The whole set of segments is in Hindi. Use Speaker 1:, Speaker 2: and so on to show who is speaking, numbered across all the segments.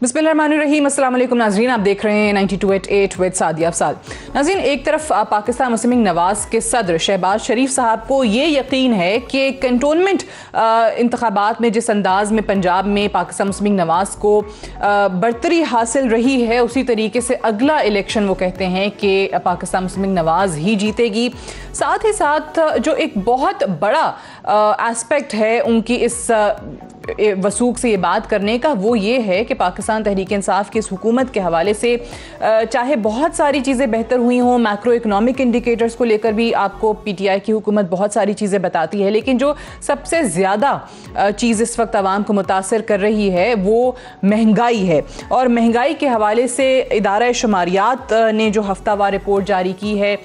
Speaker 1: बिस्मिल्लाहिर्रहमानिर्रहीम। अस्सलाम वालेकुम नाज़रीन, आप देख रहे हैं 92.8 विद सादिया अफसाल। नाज़रीन, एक तरफ पाकिस्तान मुस्लिम लीग नवाज़ के सदर शहबाज शरीफ साहब को ये यकीन है कि कंटोनमेंट इंतखाबात में जिस अंदाज में पंजाब में पाकिस्तान मुस्लिम लीग नवाज़ को बरतरी हासिल रही है, उसी तरीके से अगला इलेक्शन वो कहते हैं कि पाकिस्तान मुस्लिम लीग नवाज़ ही जीतेगी। साथ ही साथ जो एक बहुत बड़ा एस्पेक्ट है उनकी इस वसूख से ये बात करने का, वो ये है कि पाकिस्तान तहरीक इंसाफ की इस हुकूमत के हवाले से चाहे बहुत सारी चीज़ें बेहतर हुई हों, मैक्रो इकनॉमिक इंडिकेटर्स को लेकर भी आपको पीटीआई की हुकूमत बहुत सारी चीज़ें बताती है, लेकिन जो सबसे ज़्यादा चीज़ इस वक्त आवाम को मुतासर कर रही है वो महंगाई है। और महंगाई के हवाले से इदारा शुमारियात ने जो हफ्तावार रिपोर्ट जारी की है,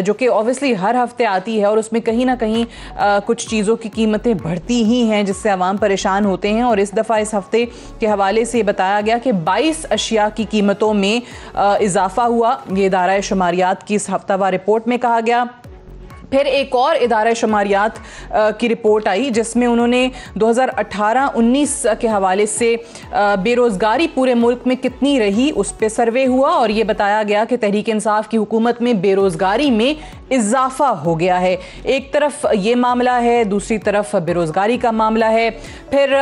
Speaker 1: जो कि ऑब्वियसली हर हफ्ते आती है, और उसमें कहीं ना कहीं कुछ चीज़ों की कीमतें बढ़ती ही हैं जिससे आवाम परेशान होते हैं। और इस दफ़ा इस हफ्ते के हवाले से बताया गया कि 22 अशिया की कीमतों में इजाफा हुआ। ये इदारा शुमारियात की इस हफ्तावार रिपोर्ट में कहा गया। फिर एक और इदारा शुमारियात की रिपोर्ट आई जिसमें उन्होंने 2018-19 के हवाले से बेरोज़गारी पूरे मुल्क में कितनी रही उस पर सर्वे हुआ, और ये बताया गया कि तहरीक इंसाफ की हुकूमत में बेरोज़गारी में इजाफा हो गया है। एक तरफ ये मामला है, दूसरी तरफ बेरोज़गारी का मामला है। फिर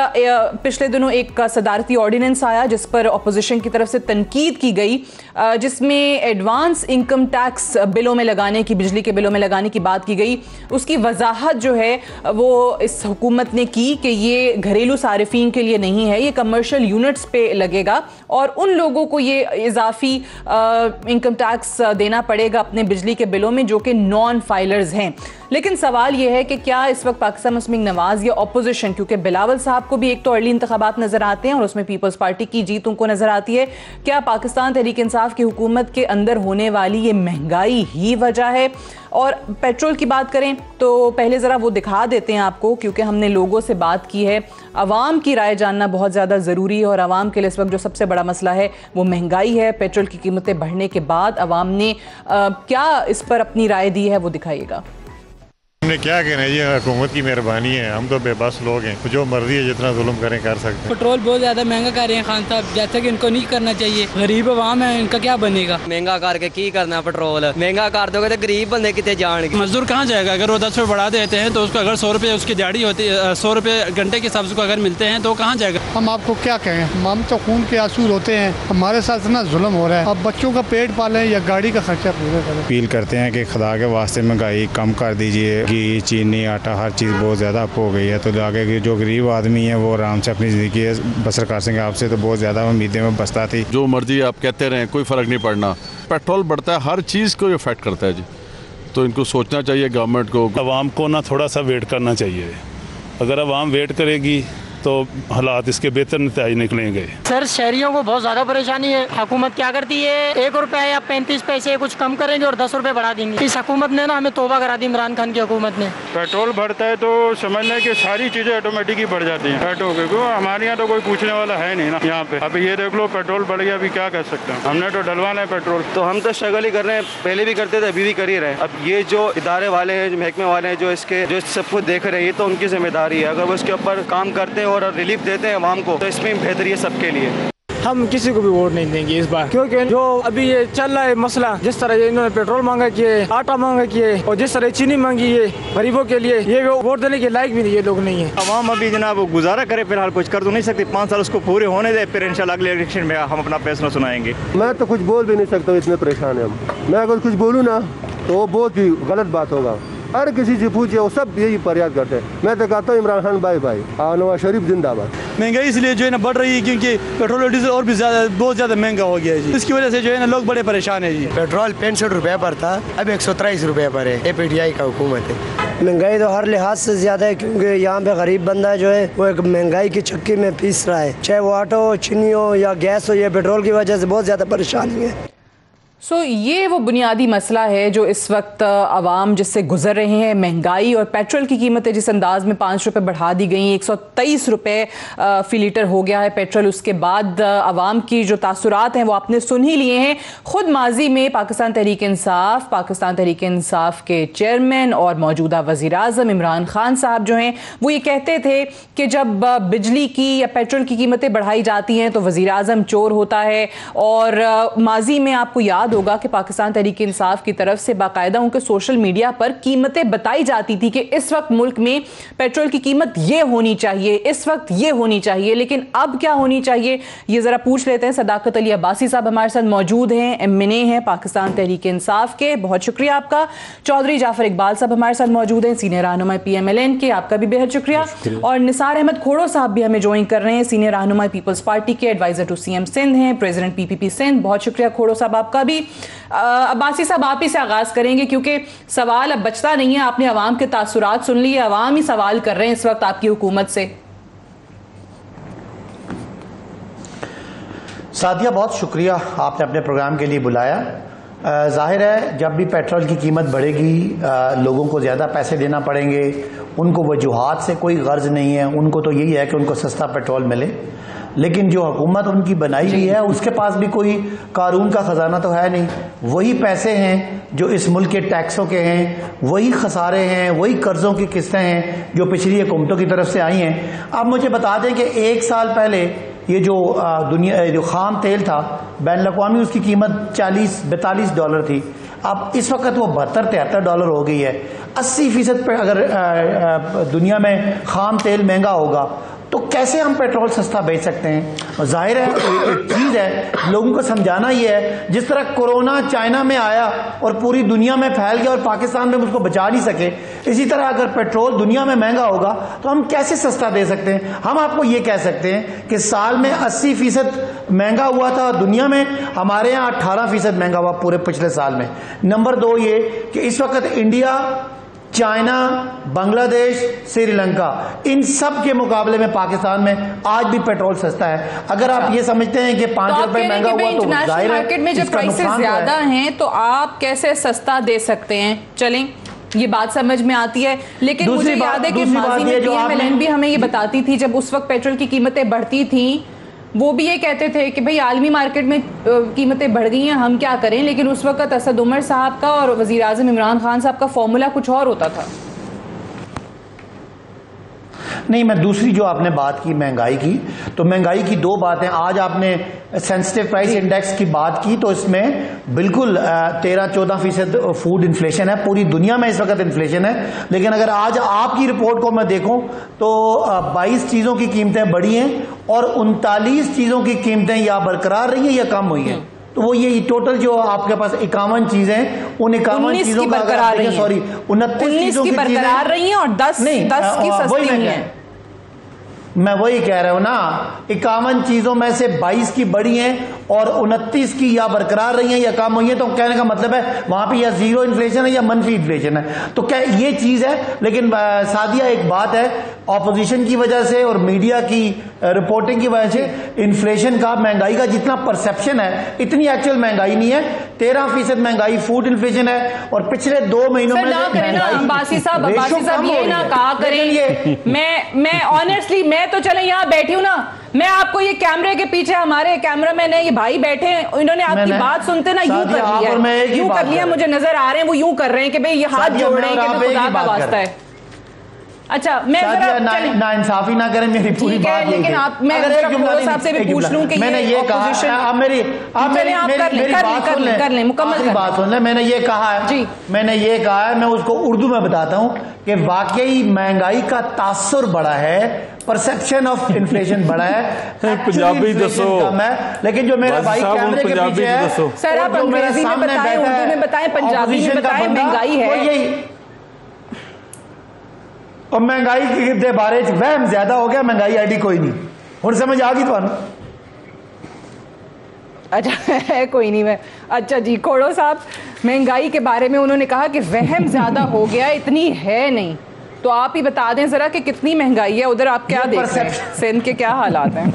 Speaker 1: पिछले दिनों एक सदारती ऑर्डिनेंस आया जिस पर अपोजिशन की तरफ से तनकीद की गई, जिसमें एडवांस इनकम टैक्स बिलों में लगाने की, बिजली के बिलों में लगाने की बात की गई। उसकी वजाहत जो है वो इस हुकूमत ने की कि ये घरेलू सारिफीन के लिए नहीं है, ये कमर्शियल यूनिट्स पे लगेगा और उन लोगों को ये इजाफी इनकम टैक्स देना पड़ेगा अपने बिजली के बिलों में जो कि नॉन फाइलर्स हैं। लेकिन सवाल यह है कि क्या इस वक्त पाकिस्तान मुस्लिम लीग नवाज़ या अपोजिशन, क्योंकि बिलावल साहब को भी एक तो अर्ली इंतखाबात नजर आते हैं और उसमें पीपल्स पार्टी की जीत उनको नजर आती है, क्या पाकिस्तान तहरीक इंसाफ की हुकूमत के अंदर होने वाली ये महंगाई ही वजह है? और पेट्रोल की बात करें तो पहले ज़रा वो दिखा देते हैं आपको, क्योंकि हमने लोगों से बात की है, आवाम की राय जानना बहुत ज़्यादा ज़रूरी है। और आवाम के लिए इस वक्त जो सबसे बड़ा मसला है वो महंगाई है। पेट्रोल की कीमतें बढ़ने के बाद आवाम ने क्या इस पर अपनी राय दी है, वो दिखाइएगा।
Speaker 2: हमने क्या कहना है, ये हुकूमत की मेहरबानी है, हम तो बेबस लोग हैं, जो मर्जी है जितना जुल्म करें कर सकते हैं।
Speaker 3: पेट्रोल बहुत ज़्यादा महंगा कर रहे हैं खान साहब, जैसा कि इनको नहीं करना चाहिए। गरीब आवाम है, इनका क्या बनेगा?
Speaker 4: महंगा करके की करना, पेट्रोल महंगा कर दोगे तो गरीब बंदे कितने जाएंगे?
Speaker 3: मजदूर कहाँ जाएगा? अगर वो 10 रुपये बढ़ा देते हैं तो उसको अगर 100 रुपये उसकी दिहाड़ी होती है, 100 रुपये घंटे के हिसाब से अगर मिलते हैं तो कहाँ जाएगा?
Speaker 5: हम आपको क्या कहें, हम तो खून के आंसू रोते हैं, हमारे साथ इतना जुल्म हो रहा है। अब बच्चों का पेट पालें या गाड़ी का खर्चा पूरा करें।
Speaker 6: अपील करते हैं कि खुदा के वास्ते महंगाई कम कर दीजिए। घी, चीनी, आटा, हर चीज़ बहुत ज़्यादा अप हो गई है, तो आगे की जो गरीब आदमी है वो आराम से अपनी ज़िंदगी बसर कर सकेंगे। आपसे तो बहुत ज़्यादा उम्मीदें में बसता थी।
Speaker 7: जो मर्जी आप कहते रहें, कोई फ़र्क नहीं पड़ना। पेट्रोल बढ़ता है, हर चीज़ को इफेक्ट करता है जी, तो इनको सोचना चाहिए गवर्नमेंट को।
Speaker 8: आवाम को ना थोड़ा सा वेट करना चाहिए। अगर आवाम वेट करेगी तो हालात इसके बेहतर नतीजे निकलेंगे।
Speaker 9: सर, शहरियों को बहुत ज्यादा परेशानी है। हुकूमत क्या करती है, 1 रुपया या 35 पैसे कुछ कम करेंगे और 10 रुपए बढ़ा देंगे। इस हुकूमत ने ना हमें तौबा करा दी, इमरान खान की हुकूमत ने।
Speaker 10: पेट्रोल बढ़ता है तो समझ लें कि सारी चीजें ऑटोमेटिक ही बढ़ जाती हैं। हमारे यहाँ तो कोई पूछने वाला है नहीं ना यहाँ पे। अब ये देख लो, पेट्रोल बढ़ गया, अभी क्या कर सकते हैं, हमने तो डलवाना है पेट्रोल।
Speaker 11: तो हम तो स्ट्रगल ही कर रहे हैं, पहले भी करते थे, अभी भी कर ही रहे। अब ये जो इदारे वाले हैं, जो महकमे वाले हैं, जो सब कुछ देख रहे हैं, ये तो उनकी जिम्मेदारी है। अगर वो इसके ऊपर काम करते हैं और रिलीफ देते हैं आवाम को, तो इसमें बेहतरी है सबके लिए।
Speaker 12: हम किसी को भी वोट नहीं देंगे इस बार, क्योंकि जो अभी ये चल रहा है मसला, जिस तरह इन्होंने पेट्रोल मांगा किए, आटा मांगा किए और जिस तरह चीनी मांगी है गरीबों के लिए, ये वोट देने के लायक भी नहीं ये लोग नहीं है।
Speaker 13: आवाम अभी जनाब गुजारा करे, फिलहाल कुछ कर तो नहीं सकती। 5 साल उसको पूरे होने दे, फिर इंशाल्लाह अगले इलेक्शन में हम अपना फैसला सुनाएंगे।
Speaker 14: मैं तो कुछ बोल भी नहीं सकता, इतने परेशान है हम। मैं अगर कुछ बोलूँ ना तो वो बहुत ही गलत बात होगा। हर किसी से पूछिए, वो सब यही फरियाद करते हैं। मैं तो कहता हूँ इमरान खान भाई नवाज शरीफ जिंदाबाद।
Speaker 15: महंगाई इसलिए जो है ना बढ़ रही है क्योंकि पेट्रोल और डीजल और भी बहुत ज़्यादा महंगा हो गया है जी। इसकी वजह से जो है ना लोग बड़े परेशान है जी।
Speaker 16: पेट्रोल 65 रुपये पर था, अब 123 रुपये पर है। ये पीटीआई का हुकूमत है। महंगाई तो हर लिहाज से ज़्यादा है, क्योंकि यहाँ पे गरीब बंदा जो है वो एक महंगाई की चक्की में पीस रहा है। चाहे वो आटो, चीनी हो या गैस हो, या पेट्रोल की वजह से बहुत ज़्यादा परेशानी है।
Speaker 1: ये वो बुनियादी मसला है जो इस वक्त आवाम जिससे गुजर रहे हैं। महंगाई और पेट्रोल की कीमतें जिस अंदाज में 5 रुपये बढ़ा दी गई, 123 रुपये फ़ी लीटर हो गया है पेट्रोल। उसके बाद आवाम की जो तासुरात हैं वो आपने सुन ही लिए हैं। ख़ुद माजी में पाकिस्तान तहरीक इंसाफ के चेयरमैन और मौजूदा वज़ीर आज़म इमरान खान साहब जो हैं वो ये कहते थे कि जब बिजली की या पेट्रोल की कीमतें बढ़ाई जाती हैं तो वज़ीर आज़म चोर होता है। और माजी में आपको याद होगा कि पाकिस्तान तहरीक इंसाफ की तरफ से बाकायदा उनके सोशल मीडिया पर कीमतें बताई जाती थी कि इस वक्त मुल्क में पेट्रोल की कीमत ये होनी चाहिए, इस वक्त ये होनी चाहिए। लेकिन अब क्या होनी चाहिए ये जरा पूछ लेते हैं। सदाकत अली अब्बासी साहब हमारे साथ मौजूद हैं, MNA हैं पाकिस्तान तहरीक इंसाफ के, बहुत शुक्रिया आपका। चौधरी जाफर इकबाल साहब हमारे साथ मौजूद हैं, सीनियर रहनुमा PMLN के, आपका भी बेहद शुक्रिया। और निसार अहमद खोड़ो साहब भी हमें ज्वाइन कर रहे हैं, सीनियर रहनुमा पीपल्स पार्टी के, एडवाइजर टू CM सिंध हैं, प्रेसिडेंट PPP सिंध। बहुत शुक्रिया खोड़ो साहब आपका भी। अब्बासी साहब आप ही से आगाज करेंगे क्योंकि सवाल अब बचता नहीं है। आपने अवाम के तासुरात सुन लिए, अवाम ही सवाल कर रहे हैं इस वक्त आपकी हुकूमत से।
Speaker 17: सादिया, बहुत शुक्रिया आपने अपने प्रोग्राम के लिए बुलाया। जाहिर है जब भी पेट्रोल की कीमत बढ़ेगी लोगों को ज़्यादा पैसे देना पड़ेंगे। उनको वजूहात से कोई गर्ज नहीं है, उनको तो यही है कि उनको सस्ता पेट्रोल मिले। लेकिन जो हुकूमत उनकी बनाई हुई है उसके पास भी कोई कानून का ख़जाना तो है नहीं। वही पैसे हैं जो इस मुल्क के टैक्सों के हैं, वही खसारे हैं, वही कर्ज़ों की किस्तें हैं जो पिछली हुकूमतों की तरफ से आई हैं। अब मुझे बता दें कि 1 साल पहले ये जो खाम तेल था बैन-उल-अक़वामी, उसकी कीमत $42 थी। अब इस वक्त वो $72-73 हो गई है। 80% पे अगर दुनिया में खाम तेल महंगा होगा तो कैसे हम पेट्रोल सस्ता बेच सकते हैं। जाहिर है एक चीज़ है लोगों को समझाना ये है, जिस तरह कोरोना चाइना में आया और पूरी दुनिया में फैल गया और पाकिस्तान में उसको बचा नहीं सके, इसी तरह अगर पेट्रोल दुनिया में महंगा होगा तो हम कैसे सस्ता दे सकते हैं। हम आपको ये कह सकते हैं कि साल में 80% महंगा हुआ था दुनिया में, हमारे यहाँ 18% महंगा हुआ पूरे पिछले साल में। नंबर 2 ये कि इस वक्त इंडिया, चाइना, बांग्लादेश, श्रीलंका, इन सब के मुकाबले में पाकिस्तान में आज भी पेट्रोल सस्ता है। अगर आप ये समझते हैं कि 5 रुपए महंगा हुआ तो
Speaker 1: इंटरनेशनल मार्केट में जब प्राइसेस ज्यादा हैं तो आप कैसे सस्ता दे सकते हैं। चलें, ये बात समझ में आती है। लेकिन मुझे याद है कि माजी में PMLN भी हमें ये बताती थी जब उस वक्त पेट्रोल की कीमतें बढ़ती थी, वो भी ये कहते थे कि भाई आलमी मार्केट में कीमतें बढ़ गई हैं, हम क्या करें। लेकिन उस वक्त असद उमर साहब का और वज़ीर आज़म इमरान खान साहब का फॉर्मूला कुछ और होता था।
Speaker 17: नहीं, मैं दूसरी जो आपने बात की महंगाई की, तो महंगाई की 2 बातें। आज आपने सेंसिटिव प्राइस इंडेक्स की बात की तो इसमें बिल्कुल 13-14% फूड इन्फ्लेशन है। पूरी दुनिया में इस वक्त इन्फ्लेशन है। लेकिन अगर आज आपकी रिपोर्ट को मैं देखूं तो 22 चीज़ों की कीमतें बढ़ी हैं और 39 चीज़ों की कीमतें या बरकरार रही हैं या कम हुई हैं। तो वो ये टोटल जो आपके पास 51 चीजें, उन 51 चीजों का बरकरार रही है, सॉरी 29 चीजों की
Speaker 1: बरकरार रही हैं और 10 की सस्ती हैं।
Speaker 17: मैं वही कह रहा हूं ना, 51 चीजों में से 22 की बढ़ी हैं और 29 की या बरकरार रही हैं या कम हुई है। तो कहने का मतलब है वहां पे या जीरो इन्फ्लेशन है या मनफी इन्फ्लेशन है। तो क्या ये चीज है। लेकिन सादिया एक बात है, ऑपोजिशन की वजह से और मीडिया की रिपोर्टिंग की वजह से इन्फ्लेशन का, महंगाई का जितना परसेप्शन है इतनी एक्चुअल महंगाई नहीं है। 13% महंगाई फूड इन्फ्लेशन है और पिछले 2 महीनों में
Speaker 1: अब्बासी साहब ये ना कहा करें। मैं ऑनेस्टली मैं तो चले यहाँ बैठी हूँ ना, मैं आपको ये कैमरे के पीछे हमारे कैमरामैन है, ये भाई बैठे हैं, इन्होंने आपकी बात सुनते ना यूं कर लिया, मुझे नजर आ रहे हैं वो यूं कर रहे हैं कि भाई ये हाथ जोड़ रहे हैं कि खुदा का वास्ता है। अच्छा, मैं
Speaker 17: ना इंसाफी ना करें मेरी पूरी बात।
Speaker 1: लेकिन आप, मैं साहब से भी पूछ लूं कि
Speaker 17: मैंने ये कहा, आप मेरी मुकम्मल बात सुन लें। मैंने ये कहा है, मैं उसको उर्दू में बताता हूँ कि वाकई महंगाई का तासुर बढ़ा है, परसेप्शन ऑफ इन्फ्लेशन बढ़ा है,
Speaker 7: पंजाबी दसो
Speaker 17: कम है। लेकिन जो मेरा भाई कैमरे के पीछे है,
Speaker 1: सर आप अंग्रेजी में बताएं, उर्दू में बताएं, पंजाबी में बताएं, महंगाई है
Speaker 17: और महंगाई के बारे में वहम ज्यादा हो गया, महंगाई आईडी कोई नहीं। और समझ आ गई तो
Speaker 1: अच्छा है कोई नहीं। मैं अच्छा जी, खोड़ो साहब महंगाई के बारे में उन्होंने कहा कि वहम ज्यादा हो गया, इतनी है नहीं। तो आप ही बता दें जरा कि कितनी महंगाई है उधर, आप क्या देख रहे हैं, सिंध के क्या हालात हैं।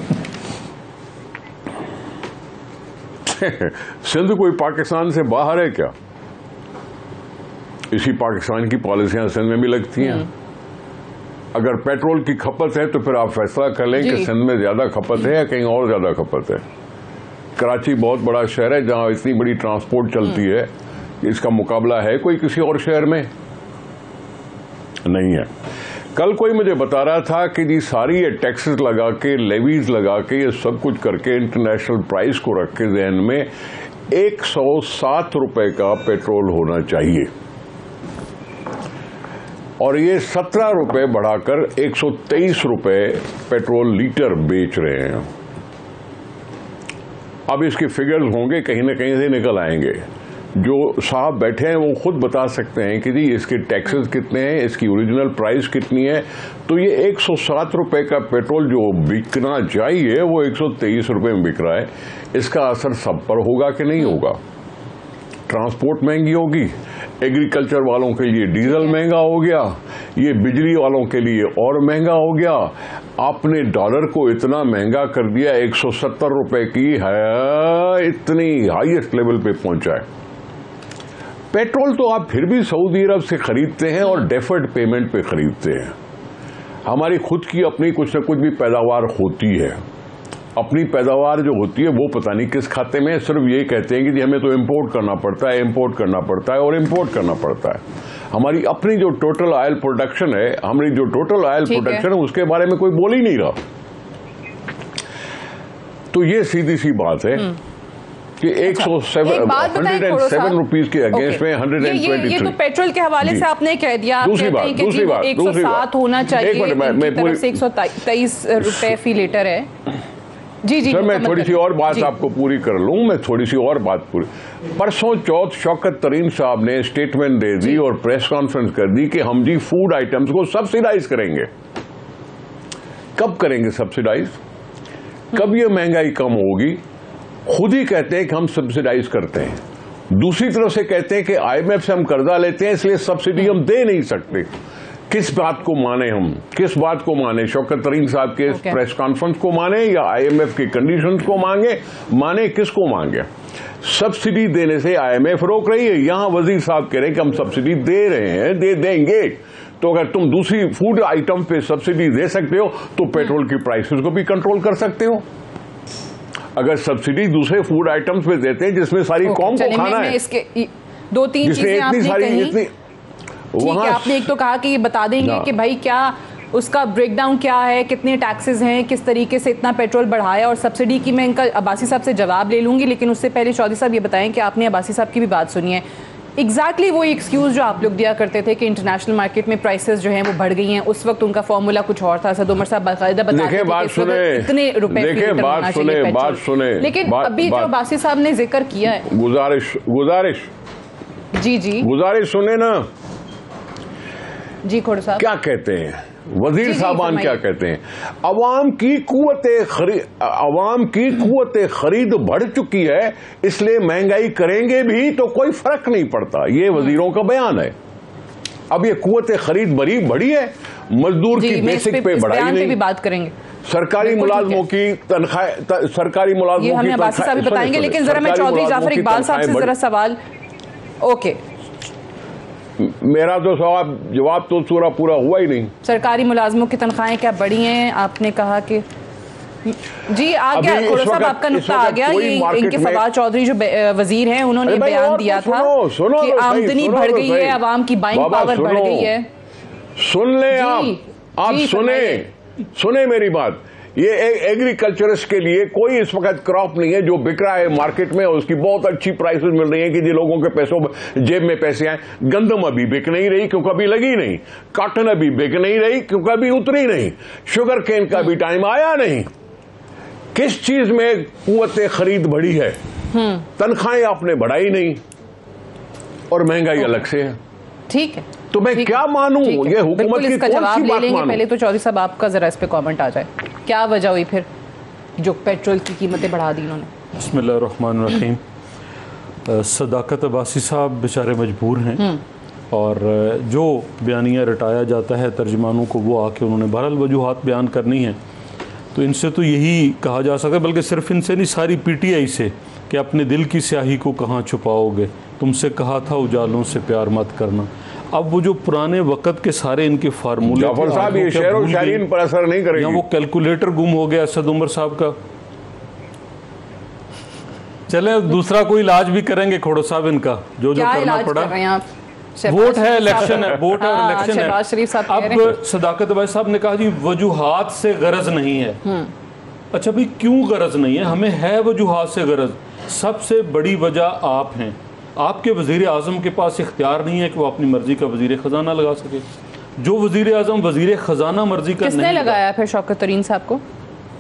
Speaker 18: सिंध कोई पाकिस्तान से बाहर है क्या? इसी पाकिस्तान की पॉलिसियां सिंध में भी लगती हैं। अगर पेट्रोल की खपत है तो फिर आप फैसला कर लें कि सिंध में ज्यादा खपत है या कहीं और ज्यादा खपत है। कराची बहुत बड़ा शहर है जहां इतनी बड़ी ट्रांसपोर्ट चलती है, इसका मुकाबला है कोई किसी और शहर में? नहीं है। कल कोई मुझे बता रहा था कि जी सारी ये टैक्सेस लगा के, लेवीज लगा के, ये सब कुछ करके इंटरनेशनल प्राइस को रख के जहन में 107 रुपए का पेट्रोल होना चाहिए और ये 17 रुपए बढ़ाकर 123 रुपए पेट्रोल लीटर बेच रहे हैं। अब इसके फिगर्स होंगे कहीं ना कहीं से निकल आएंगे। जो साहब बैठे हैं वो खुद बता सकते हैं कि जी इसके टैक्सेस कितने हैं, इसकी ओरिजिनल प्राइस कितनी है। तो ये 107 रुपए का पेट्रोल जो बिकना चाहिए वो 123 रुपए में बिक रहा है। इसका असर सब पर होगा कि नहीं होगा? ट्रांसपोर्ट महंगी होगी, एग्रीकल्चर वालों के लिए डीजल महंगा हो गया, ये बिजली वालों के लिए और महंगा हो गया। आपने डॉलर को इतना महंगा कर दिया, 170 रुपए की है, इतनी हाईएस्ट लेवल पे पहुंचा है। पेट्रोल तो आप फिर भी सऊदी अरब से खरीदते हैं और डेफर्ड पेमेंट पे खरीदते हैं। हमारी खुद की अपनी कुछ न कुछ भी पैदावार होती है। अपनी पैदावार जो होती है वो पता नहीं किस खाते में, सिर्फ ये कहते हैं कि जी हमें तो इंपोर्ट करना पड़ता है, इंपोर्ट करना पड़ता है और इंपोर्ट करना पड़ता है। हमारी अपनी जो टोटल ऑयल प्रोडक्शन है, हमारी जो टोटल ऑयल प्रोडक्शन है उसके बारे में कोई बोल ही नहीं रहा। तो ये सीधी सी बात है कि 107 रुपीज के अगेंस्ट में 123।
Speaker 1: ये तो पेट्रोल के हवाले से आपने कह दिया।
Speaker 18: दूसरी बात
Speaker 1: 107 होना चाहिए, मैं पूरी 123 रुपए फी लीटर है। जी
Speaker 18: सर, मैं थोड़ी सी और बात आपको पूरी कर लूं। मैं थोड़ी सी और बात पूरी। परसों चौथ शौकत तरीन साहब ने स्टेटमेंट दे दी और प्रेस कॉन्फ्रेंस कर दी कि हम जी फूड आइटम्स को सब्सिडाइज करेंगे। कब करेंगे सब्सिडाइज? कब ये महंगाई कम होगी? खुद ही कहते हैं कि हम सब्सिडाइज करते हैं, दूसरी तरफ से कहते हैं कि आईएमएफ से हम कर्जा लेते हैं इसलिए सब्सिडी हम दे नहीं सकते। किस बात को माने हम? किस बात को माने? शौकत तरीन साहब के प्रेस कॉन्फ्रेंस को माने या आईएमएफ के कंडीशंस को माने? किसको मांगे? सब्सिडी देने से आईएमएफ रोक रही है, यहां वजीर साहब कह रहे हैं कि हम सब्सिडी दे रहे हैं, दे देंगे। तो अगर तुम दूसरी फूड आइटम पे सब्सिडी दे सकते हो तो पेट्रोल की प्राइसेस को भी कंट्रोल कर सकते हो। अगर सब्सिडी दूसरे फूड आइटम्स पे देते हैं जिसमें सारी कौम को खाना है,
Speaker 1: इसके 2-3 चीजें आपने कही। ठीक है, आपने एक तो कहा कि ये बता देंगे कि भाई क्या उसका ब्रेकडाउन क्या है, कितने टैक्सेस हैं, किस तरीके से इतना पेट्रोल बढ़ाया और सब्सिडी की। मैं इनका अब्बासी साहब से जवाब ले लूंगी, लेकिन उससे पहले चौधरी साहब ये बताएं कि आपने अब्बासी साहब की भी बात सुनी है। एग्जैक्टली वो एक्सक्यूज जो आप लोग दिया करते थे कि इंटरनेशनल मार्केट में प्राइसेस जो हैं वो बढ़ गई हैं, उस वक्त उनका फॉर्मूला कुछ और था। सद उमर साहब बाकायदा बताते थे कि इतने रुपए
Speaker 18: बात सुने।
Speaker 1: लेकिन अभी जो अब्बासी साहब ने जिक्र किया है,
Speaker 18: गुजारिश
Speaker 1: जी
Speaker 18: गुजारिश सुने ना
Speaker 1: जी। खोड़ साहब
Speaker 18: क्या कहते हैं, वजीर साहबान क्या कहते हैं? अवाम की कुव्वत खरीद बढ़ चुकी है इसलिए महंगाई करेंगे भी तो कोई फर्क नहीं पड़ता। ये वजीरों का बयान है। अब ये कुव्वत खरीद बढ़ी है, मजदूर की बेसिक पे बढ़ाई नहीं।
Speaker 1: भी बात करेंगे
Speaker 18: सरकारी मुलाजमों की तनख्वाह, सरकारी मुलाजमों की
Speaker 1: हमें अब्बासी साहब भी बताएंगे, लेकिन जरा मैं चौधरी जाफर इकबाल साहब से जरा सवाल। ओके,
Speaker 18: मेरा तो जवाब तो पूरा हुआ ही नहीं। साहब
Speaker 1: मुलाजमों की तनख्वाहें क्या बढ़ी हैं? आपने कहा कि जी आ गया खोड़ा साहब, आपका नुक्ता आ गया। ये इनके फवाद चौधरी जो वजीर हैं उन्होंने बयान दिया था कि आमदनी बढ़ गई है, आवाम की बाइंग पावर बढ़ गई है।
Speaker 18: सुन ले आप सुने मेरी बात। ये एग्रीकल्चरिस्ट के लिए कोई इस वक्त क्रॉप नहीं है जो बिक रहा है मार्केट में और उसकी बहुत अच्छी प्राइसेस मिल रही है कि जिन लोगों के पैसों जेब में पैसे आए। गंदम अभी बिक नहीं रही क्योंकि अभी लगी नहीं, कॉटन अभी बिक नहीं रही क्योंकि अभी उतरी नहीं, शुगर केन का भी टाइम आया नहीं। किस चीज में कुव्वत खरीद बढ़ी है? तनख्वाहें आपने बढ़ाई नहीं और महंगाई अलग से है।
Speaker 1: ठीक है,
Speaker 18: तो मैं क्या मानूं? ये हुकूमत की कौन सी बात मानूं?
Speaker 1: पहले तो चौधरी साहब आपका जरा इस पे कमेंट आ जाए, क्या वजह हुई फिर जो पेट्रोल की कीमतें बढ़ा दी इन्होंने?
Speaker 19: बिस्मिल्लाहिर्रहमानिर्रहीम। सदाकत अब्बासी साहब बेचारे मजबूर हैं और जो बयानिया रटाया जाता है तर्जमानों को, वो आके उन्होंने बहरहाल वजूहात बयान करनी है। तो इनसे तो यही कहा जा सकता है, बल्कि सिर्फ इनसे नहीं सारी PTI से कि अपने दिल की स्याही को कहाँ छुपाओगे, तुमसे कहा था उजालों से प्यार मत करना। अब वो जो पुराने वक़्त के सारे इनके फार्मूले
Speaker 18: जाफर साहब, ये शेर और शायरी इन पर असर नहीं करेगी,
Speaker 19: या वो कैलकुलेटर गुम हो गया असद उमर साहब का। चले दूसरा कोई इलाज भी करेंगे खोड़ो साहब इनका, जो करना पड़ा। वोट है, इलेक्शन है, वोट है और इलेक्शन है। अब सदाकत भाई साहब ने कहा जी वजूहात से गरज नहीं है। अच्छा भाई क्यों गरज नहीं है? हमें है वजूहात से गरज। सबसे बड़ी वजह आप हैं। आपके वज़ीर आज़म के पास इख्तियार नहीं है कि वो अपनी मर्जी का वज़ीर ख़जाना लगा सके। जो वज़ीर आज़म वज़ीर ख़जाना मर्जी का
Speaker 1: किसने लगाया फिर शौकत तरीन साहब को?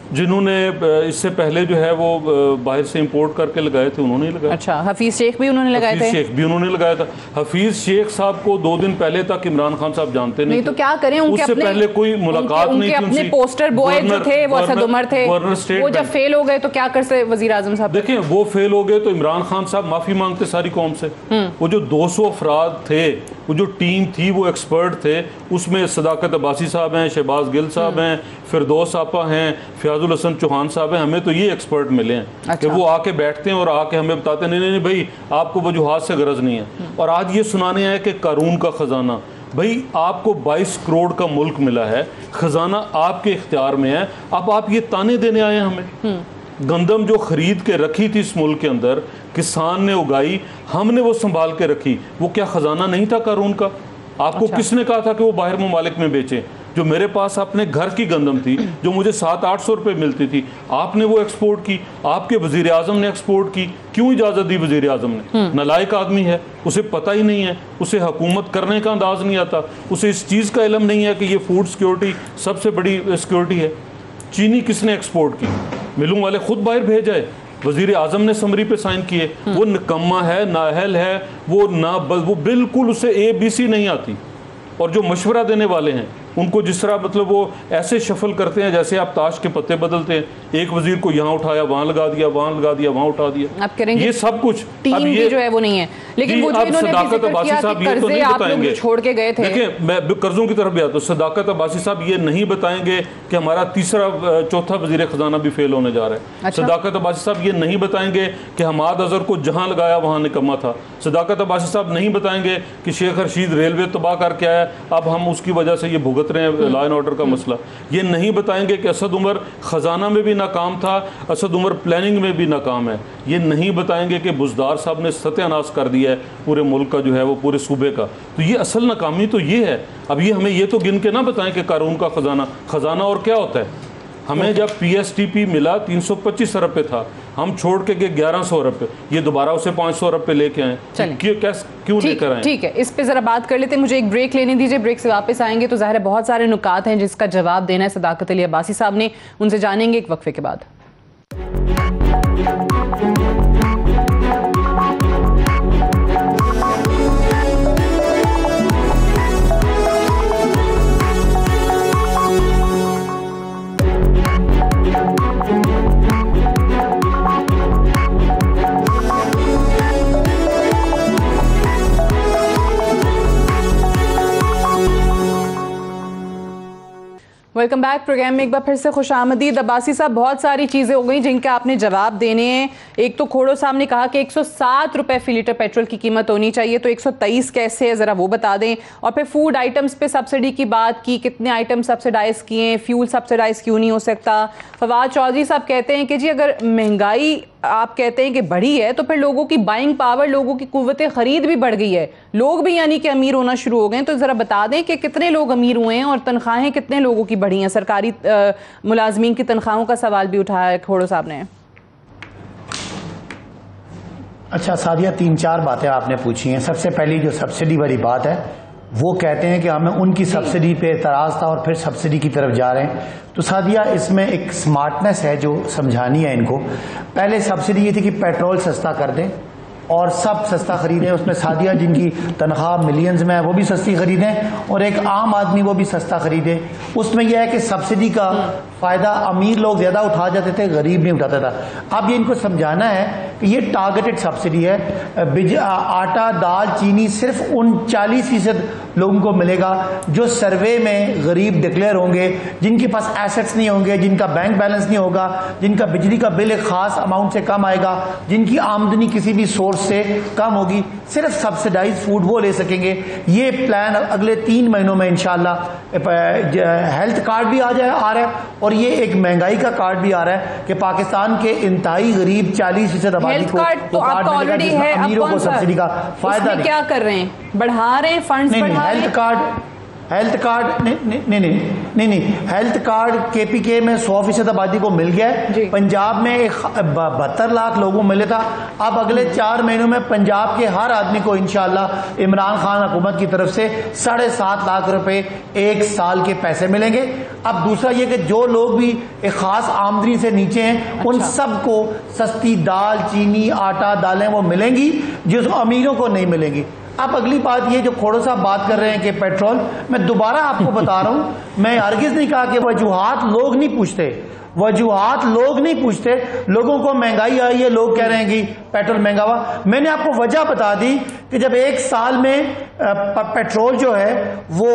Speaker 19: जिन्होंने इससे पहले जो है वो बाहर से इंपोर्ट करके लगाए थे, उन्होंने लगाया।
Speaker 1: अच्छा, हफीज शेख भी उन्होंने लगाए थे?
Speaker 19: हफीज शेख भी उन्होंने लगाया था। हफीज शेख साहब को 2 दिन पहले तक इमरान खान साहब जानते नहीं
Speaker 1: तो क्या करें, उनके
Speaker 19: उससे पहले कोई मुलाकात नहीं थी।
Speaker 1: अपने पोस्टर बॉय जो थे वो असद उमर थे, वो जब फेल हो गए तो क्या कर सकते वजीर आजम साहब?
Speaker 19: देखें वो फेल हो गए तो इमरान खान साहब माफी मांगते सारी कौम से। वो जो 200 अफराद थे, वो जो टीम थी, वो एक्सपर्ट थे, उसमें सदाकत अब्बासी साहब हैं, शहबाज गिल साहब हैं, फिरदौस आपा हैं, फयाजुल हसन चौहान साहब हैं। हमें तो ये एक्सपर्ट मिले हैं। अच्छा। कि वो आके बैठते हैं और आके हमें बताते हैं नहीं भाई आपको वजूहात से गरज नहीं है। और आज ये सुनाने आए कि कानून का खजाना, भाई आपको 22 करोड़ का मुल्क मिला है, खजाना आपके इख्तियार में है, अब आप ये ताने देने आए हैं हमें। गंदम जो खरीद के रखी थी इस मुल्क के अंदर, किसान ने उगाई, हमने वो संभाल के रखी, वो क्या खजाना नहीं था कानून का? आपको अच्छा। किसने कहा था कि वो बाहर ममालिक में बेचें? जो मेरे पास अपने घर की गंदम थी, जो मुझे 700-800 रुपये मिलती थी, आपने वो एक्सपोर्ट की, आपके वजीर आजम ने एक्सपोर्ट की। क्यों इजाज़त दी वजीर आजम ने? नालायक आदमी है, उसे पता ही नहीं है, उसे हुकूमत करने का अंदाज़ नहीं आता, उसे इस चीज़ का इल्म नहीं है कि ये फूड सिक्योरिटी सबसे बड़ी सिक्योरिटी है। चीनी किसने एक्सपोर्ट की? मिलों वाले खुद बाहर भेजाए, वजीर आजम ने समरी पे साइन किए। वो निकम्मा है, नाअहल है, वो बिल्कुल उसे ABC नहीं आती। और जो मशवरा देने वाले हैं उनको जिस तरह मतलब वो ऐसे शफल करते हैं जैसे आप ताश के पत्ते बदलते हैं, एक वजीर को यहाँ उठाया वहाँ लगा दिया, वहाँ लगा दिया, वहाँ उठा दिया। आप करेंगे ये सब कुछ
Speaker 1: टीम भी जो है वो नहीं है। लेकिन वो जो इन्होंने
Speaker 19: सदाकत अब्बासी साहब ये तो नहीं बताएंगे,
Speaker 1: छोड़ के गए थे।
Speaker 19: देखिए मैं कर्जों की तरफ भी आता हूँ। सदाकत अब्बासी साहब ये नहीं बताएंगे कि हमारा तीसरा चौथा वजीर खजाना भी फेल होने जा रहा है। सदाकत अब्बासी साहब ये नहीं बताएंगे कि हमाद अजहर को जहाँ लगाया वहाँ निकम्मा था। सदाकत अब्बासी साहब नहीं बताएंगे कि शेख रशीद रेलवे तबाह करके आया, अब हम उसकी वजह से ये भुगत रहे हैं लॉ एंड ऑर्डर का मसला। ये नहीं बताएंगे कि असद उमर खजाना में भी नाकाम था, असद उमर प्लानिंग में भी नाकाम है। ये नहीं बताएंगे कि बुजदार साहब ने सत्यानाश कर दिया है पूरे मुल्क का, जो है वो पूरे सूबे का। तो ये असल नाकामी तो ये है। अब ये हमें ये तो गिन के ना बताएं कि कानून का खजाना और क्या होता है। हमें जब PSTP मिला 325 अरब पे था, हम छोड़ के गए 1100 अरब पे, ये दोबारा उसे 500 अरब पे लेके आए। क्यों लेकर आए? ठीक
Speaker 1: है, इस पे जरा बात कर लेते हैं। मुझे एक ब्रेक लेने दीजिए, ब्रेक से वापस आएंगे तो ज़ाहिर है बहुत सारे नुकात हैं जिसका जवाब देना है सदाकत अली अब्बासी साहब ने, उनसे जानेंगे एक वक्फे के बाद। Welcome back. प्रोग्राम में एक बार फिर से खुश आमदीद। अब्बासी साहब बहुत सारी चीज़ें हो गई जिनके आपने जवाब देने हैं। एक तो खोड़ो साहब ने कहा कि 107 रुपये फ़ी लीटर पेट्रोल की कीमत होनी चाहिए, तो 123 कैसे है ज़रा वो बता दें। और फिर फूड आइटम्स पे सब्सिडी की बात की, कितने आइटम सब्सिडाइज़ किए, फ्यूल सब्सिडाइज़ क्यों नहीं हो सकता। फवाद चौधरी साहब कहते हैं कि जी अगर महंगाई आप कहते हैं कि बढ़ी है तो फिर लोगों की बाइंग पावर, लोगों की कुव्वत ख़रीद भी बढ़ गई है, लोग भी यानी कि अमीर होना शुरू हो गए। तो ज़रा बता दें कि कितने लोग अमीर हुए हैं और तनख्वाहें कितने लोगों की बढ़ी हैं। सरकारी मुलाजमीन की तनख्वाहों का सवाल भी उठाया है खोड़ो साहब ने।
Speaker 17: अच्छा सादिया, 3-4 बातें आपने पूछी हैं। सबसे पहली जो सब्सिडी वाली बात है, वो कहते हैं कि हमें उनकी सब्सिडी पे एतराज़ था और फिर सब्सिडी की तरफ जा रहे हैं। तो सादिया इसमें एक स्मार्टनेस है जो समझानी है इनको। पहले सब्सिडी ये थी कि पेट्रोल सस्ता कर दें और सब सस्ता खरीदें, उसमें सादिया जिनकी तनख्वाह मिलियंस में है वो भी सस्ती खरीदें और एक आम आदमी वो भी सस्ता खरीदे। उसमें यह है कि सब्सिडी का फ़ायदा अमीर लोग ज़्यादा उठा जाते थे, गरीब नहीं उठाता था। अब ये इनको समझाना है कि ये टारगेटेड सब्सिडी है। आटा, दाल, चीनी सिर्फ उन 40% लोगों को मिलेगा जो सर्वे में गरीब डिक्लेयर होंगे, जिनके पास एसेट्स नहीं होंगे, जिनका बैंक बैलेंस नहीं होगा, जिनका बिजली का बिल एक खास अमाउंट से कम आएगा, जिनकी आमदनी किसी भी सोर्स से कम होगी, सिर्फ सब्सिडाइज फूड वो ले सकेंगे। ये प्लान अगले 3 महीनों में इंशाल्लाह हेल्थ कार्ड भी आ रहा है और ये एक महंगाई का कार्ड भी आ रहा है कि पाकिस्तान के इंतहाई गरीब 40% आबादी को
Speaker 1: तो आपका ऑलरेडी है,
Speaker 17: अमीरों को सब्सिडी का फायदा
Speaker 1: क्या कर रहे हैं, बढ़ा रहे हैं फंड्स?
Speaker 17: हेल्थ कार्ड नहीं, हेल्थ कार्ड KPK में 100% आबादी को मिल गया है। पंजाब में 72 लाख लोगों को मिले था। अब अगले 4 महीनों में पंजाब के हर आदमी को इंशाल्लाह इमरान खान हुकूमत की तरफ से 7.5 लाख रुपए 1 साल के पैसे मिलेंगे। अब दूसरा ये कि जो लोग भी एक खास आमदनी से नीचे हैं, उन सबको सस्ती दाल, चीनी, आटा, दालें वो मिलेंगी जो अमीरों को नहीं मिलेंगी। अब अगली बात ये जो खोड़ो साहब बात कर रहे हैं कि पेट्रोल, मैं दोबारा आपको बता रहा हूं, मैं हरगिज नहीं कहा कि वजूहात लोग नहीं पूछते, वजूहात लोग नहीं पूछते। लोगों को महंगाई आई है, लोग कह रहे हैं कि पेट्रोल महंगा हुआ। मैंने आपको वजह बता दी कि जब 1 साल में पेट्रोल जो है वो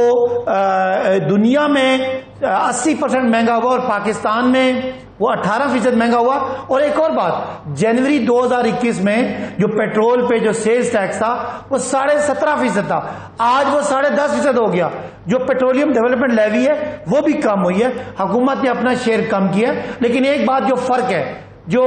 Speaker 17: दुनिया में 80% महंगा हुआ और पाकिस्तान में वो 18% महंगा हुआ। और एक और बात, जनवरी 2021 में जो पेट्रोल पे जो सेल्स टैक्स था वो 17.5% था, आज वो 10.5% हो गया। जो पेट्रोलियम डेवलपमेंट लेवी है वो भी कम हुई है, हुकूमत ने अपना शेयर कम किया। लेकिन एक बात जो फर्क है, जो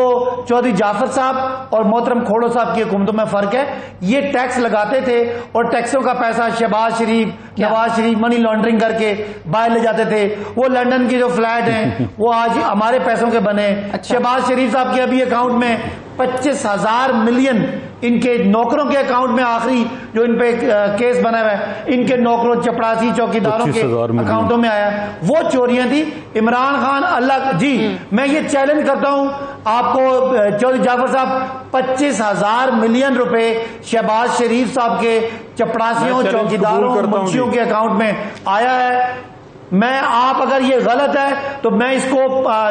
Speaker 17: चौधरी जाफर साहब और मोहतरम खोड़ो साहब की हुकूमतों में फर्क है, ये टैक्स लगाते थे और टैक्सों का पैसा शहबाज शरीफ, नवाज शरीफ मनी लॉन्ड्रिंग करके बाहर ले जाते थे। वो लंदन के जो फ्लैट हैं वो आज हमारे पैसों के बने। शहबाज शरीफ साहब के अभी अकाउंट में 25,000 मिलियन इनके नौकरों के अकाउंट में, आखिरी जो इन पे केस बना हुआ है, इनके नौकरों, चपरासी, चौकीदारों के अकाउंटों में आया। वो चोरियां थी। इमरान खान अल्लाह जी, मैं ये चैलेंज करता हूं आपको चौधरी जाफर साहब, 25,000 मिलियन रुपए शहबाज शरीफ साहब के चपरासियों, चौकीदारों, मुंशियों के अकाउंट में आया है। मैं आप अगर ये गलत है तो मैं इसको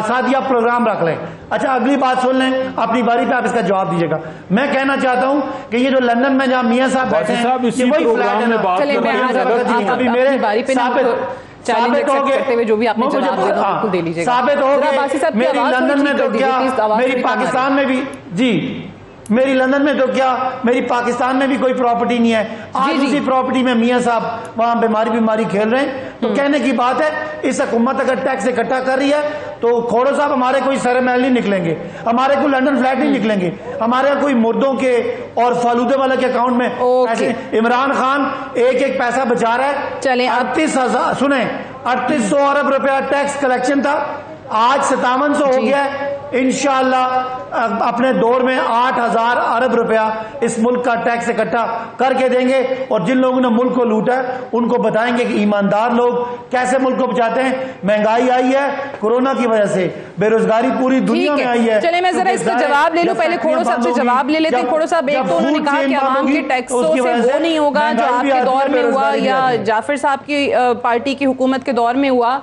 Speaker 17: साथ आप प्रोग्राम रख लें। अच्छा, अगली बात सुन लें, अपनी बारी पे आप इसका जवाब दीजिएगा। मैं कहना चाहता हूं कि ये जो लंदन में जहां मियां साहब बैठे हैं, ये वही फ्लैट है ना। अभी मेरे साबित हो गए, जो भी आपने जवाब दे लीजिएगा, साबित हो गए। मेरी लंदन में तो क्या, मेरी पाकिस्तान में भी जी, मेरी लंदन में तो क्या, मेरी पाकिस्तान में भी कोई प्रॉपर्टी नहीं है। आज उसी प्रॉपर्टी में मियां साहब वहां बीमारी खेल रहे हैं। तो कहने की बात है, इस हुकूमत अगर टैक्स इकट्ठा कर रही है तो खोड़ो साहब हमारे कोई सरे महल नहीं निकलेंगे, हमारे कोई लंदन फ्लैट नहीं निकलेंगे, हमारे कोई मुर्दों के और फालूदे वाले के अकाउंट में पैसे। इमरान खान एक पैसा बचा रहा है। चले 38,000 सुने 3800 अरब रुपया टैक्स कलेक्शन था, आज 5700 हो गया है। इंशाअल्लाह अपने दौर में 8,000 अरब रुपया इस मुल्क का टैक्स इकट्ठा करके देंगे और जिन लोगों ने मुल्क को लूटा है उनको बताएंगे कि ईमानदार लोग कैसे मुल्क को बचाते हैं। महंगाई आई है कोरोना की वजह से, बेरोजगारी पूरी दुनिया में आई है।
Speaker 1: चले मैं जरा इसका जवाब ले लूं, पहले खोड़ो साहब से जवाब ले लेते हैं। खोड़ो साहब, एक तो उन्होंने कहा कि आवाम के टैक्सों से वो नहीं होगा जो आपके दौर में हुआ या जाफर साहब की पार्टी की हुकूमत के दौर में हुआ,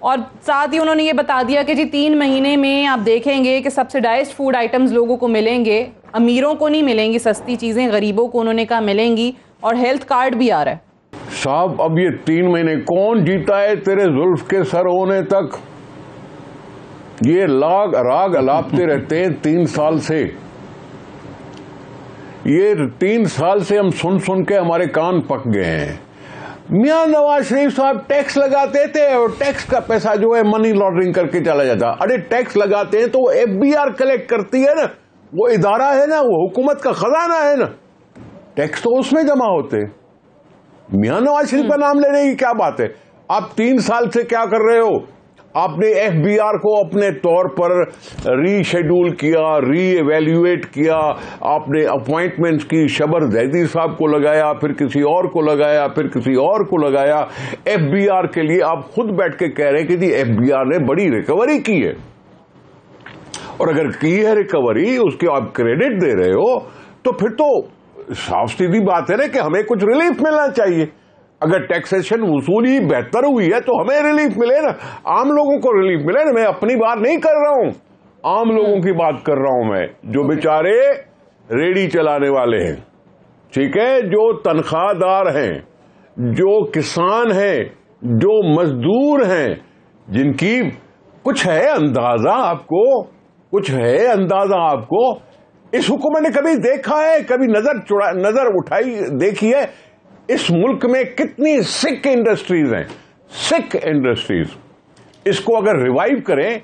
Speaker 1: और साथ ही उन्होंने ये बता दिया कि जी 3 महीने में आप देखेंगे कि सब्सिडाइज्ड फूड आइटम्स लोगों को मिलेंगे, अमीरों को नहीं मिलेंगी सस्ती चीजें, गरीबों को उन्होंने कहा मिलेंगी, और हेल्थ कार्ड भी आ रहा है।
Speaker 18: साहब अब ये 3 महीने कौन जीता है तेरे जुल्फ के सर होने तक? ये राग अलापते रहते हैं 3 साल से। ये 3 साल से हम सुन सुन के हमारे कान पक गए हैं। मियां नवाज शरीफ साहब टैक्स लगाते थे और टैक्स का पैसा जो है मनी लॉन्ड्रिंग करके चला जाता। अरे टैक्स लगाते हैं तो वो FBR कलेक्ट करती है ना, वो इदारा है ना, वो हुकूमत का खजाना है ना, टैक्स तो उसमें जमा होते। मियां नवाज शरीफ का नाम लेने की क्या बात है? आप 3 साल से क्या कर रहे हो? आपने FBR को अपने तौर पर रीशेड्यूल किया, रीएवैल्यूएट किया, आपने अपॉइंटमेंट्स की, शबर जैदी साहब को लगाया, फिर किसी और को लगाया, फिर किसी और को लगाया। FBR के लिए आप खुद बैठ के कह रहे हैं कि जी FBR ने बड़ी रिकवरी की है, और अगर की है रिकवरी उसके आप क्रेडिट दे रहे हो तो फिर तो साफ सीधी बात है ना कि हमें कुछ रिलीफ मिलना चाहिए। अगर टैक्सेशन वसूली बेहतर हुई है तो हमें रिलीफ मिले ना, आम लोगों को रिलीफ मिले ना। मैं अपनी बात नहीं कर रहा हूं, आम लोगों की बात कर रहा हूं मैं, जो बेचारे रेडी चलाने वाले हैं, ठीक है, जो तनख्वाहदार हैं, जो किसान हैं, जो मजदूर हैं, जिनकी कुछ है अंदाजा आपको, कुछ है अंदाजा आपको। इस हुकूमत ने कभी देखा है, कभी नजर उठाई देखी है इस मुल्क में कितनी सिक इंडस्ट्रीज हैं, सिक इंडस्ट्रीज। इसको अगर रिवाइव करें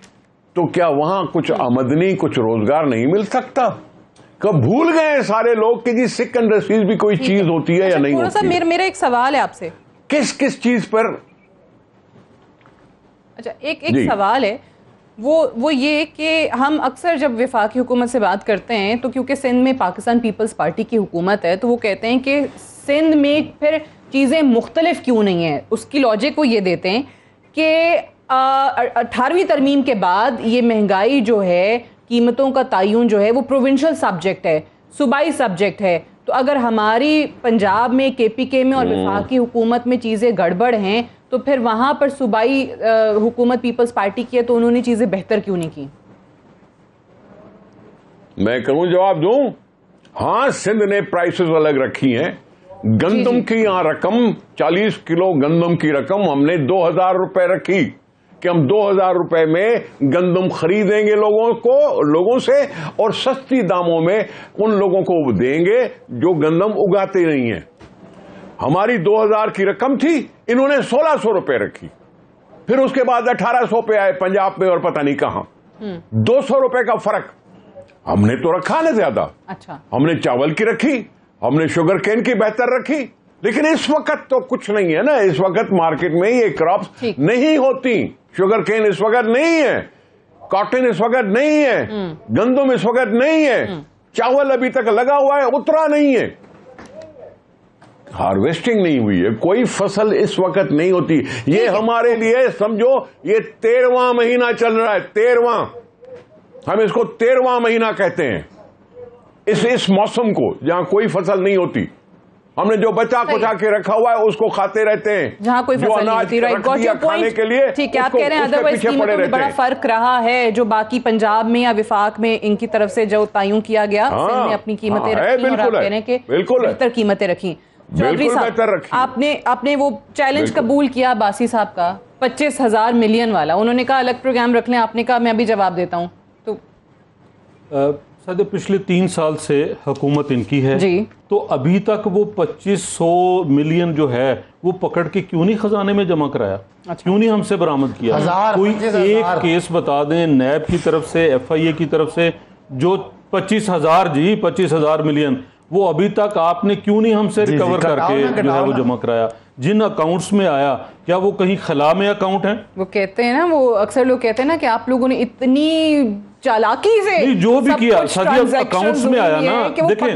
Speaker 18: तो क्या वहां कुछ आमदनी, कुछ रोजगार नहीं मिल सकता? कब भूल गए सारे लोग कि जी सिक इंडस्ट्रीज भी कोई चीज होती है या नहीं होती है?
Speaker 1: मेरा एक सवाल है आपसे।
Speaker 18: किस किस चीज पर?
Speaker 1: अच्छा, एक सवाल है, वो ये कि हम अक्सर जब वफाकी हुकूमत से बात करते हैं तो क्योंकि सिंध में पाकिस्तान पीपल्स पार्टी की हुकूमत है, तो वो कहते हैं कि सिंध में फिर चीज़ें मुख्तलिफ क्यों नहीं हैं। उसकी लॉजिक वो ये देते हैं कि 18वीं तरमीम के बाद ये महंगाई जो है, कीमतों का तयन जो है, वो प्रोविंशियल सब्जेक्ट है, सूबाई सब्जेक्ट है। तो अगर हमारी पंजाब में, KPK में और वफाकी हुकूमत में चीज़ें गड़बड़ हैं तो फिर वहाँ पर सूबाई हुकूमत पीपल्स पार्टी की है, तो उन्होंने चीज़ें बेहतर क्यों नहीं की?
Speaker 18: मैं कहूँ जवाब दूं? हाँ, सिंध ने प्राइसेस अलग रखी हैं। गंदम की यहाँ रकम, 40 किलो गंदम की रकम हमने 2000 रुपए रखी कि हम 2000 रुपए में गंदम खरीदेंगे लोगों से और सस्ती दामों में उन लोगों को देंगे जो गंदम उगाते नहीं हैं। हमारी 2000 की रकम थी, इन्होंने 1600 रुपए रखी। फिर उसके बाद 1800 पे आए पंजाब में और पता नहीं कहां। 200 रुपए का फर्क। हमने तो रखा ना ज्यादा।
Speaker 1: अच्छा, हमने
Speaker 18: चावल की रखी, हमने शुगर केन की बेहतर रखी, लेकिन इस वक्त तो कुछ नहीं है ना। इस वक्त मार्केट में ये क्रॉप्स नहीं होती। शुगर केन इस वक्त नहीं है, कॉटन इस वक्त नहीं है, गंदम इस वक्त नहीं है, चावल अभी तक लगा हुआ है, उतरा नहीं है, हार्वेस्टिंग नहीं हुई है, कोई फसल इस वक्त नहीं होती। ये हमारे लिए समझो ये 13वां महीना चल रहा है, 13वां, हम इसको 13वां महीना कहते हैं इस मौसम को जहां कोई फसल नहीं होती। हमने जो बचा कुचा के रखा हुआ है उसको खाते रहते हैं,
Speaker 1: जहां कोई फसल नहीं होती। Right, got your point.
Speaker 18: के लिए
Speaker 1: ठीक है, आप कह रहे हैं अदरवाइज कीमतों में बड़ा फर्क रहा है जो बाकी पंजाब में या विफाक में इनकी तरफ से जो तयन किया गया, सिंध ने अपनी कीमतें रखी और आप कह रहे हैं कि बेहतर कीमतें रखी। चौधरी साहब, आपने वो चैलेंज कबूल किया अब्बासी साहब का 25,000 मिलियन वाला, उन्होंने कहा अलग प्रोग्राम रख लें, आपने कहा मैं अभी जवाब देता हूँ। तो
Speaker 19: सर पिछले 3 साल से हुकूमत इनकी है
Speaker 1: जी, तो
Speaker 19: अभी तक वो 2500 मिलियन जो है वो पकड़ के क्यों नहीं खजाने में जमा कराया? अच्छा, क्यों नहीं हमसे बरामद किया? कोई एक केस बता दें नैब की तरफ से, FIA की तरफ से, जो 25,000 मिलियन वो अभी तक आपने क्यों नहीं हमसे रिकवर करके जो है वो जमा कराया? जिन अकाउंट्स में आया क्या वो कहीं खला में अकाउंट हैं?
Speaker 1: वो कहते हैं ना, वो अक्सर लोग कहते हैं ना कि आप लोगों ने इतनी चालाकी से
Speaker 19: जो भी किया अकाउंट्स में आया ना,
Speaker 1: देखिए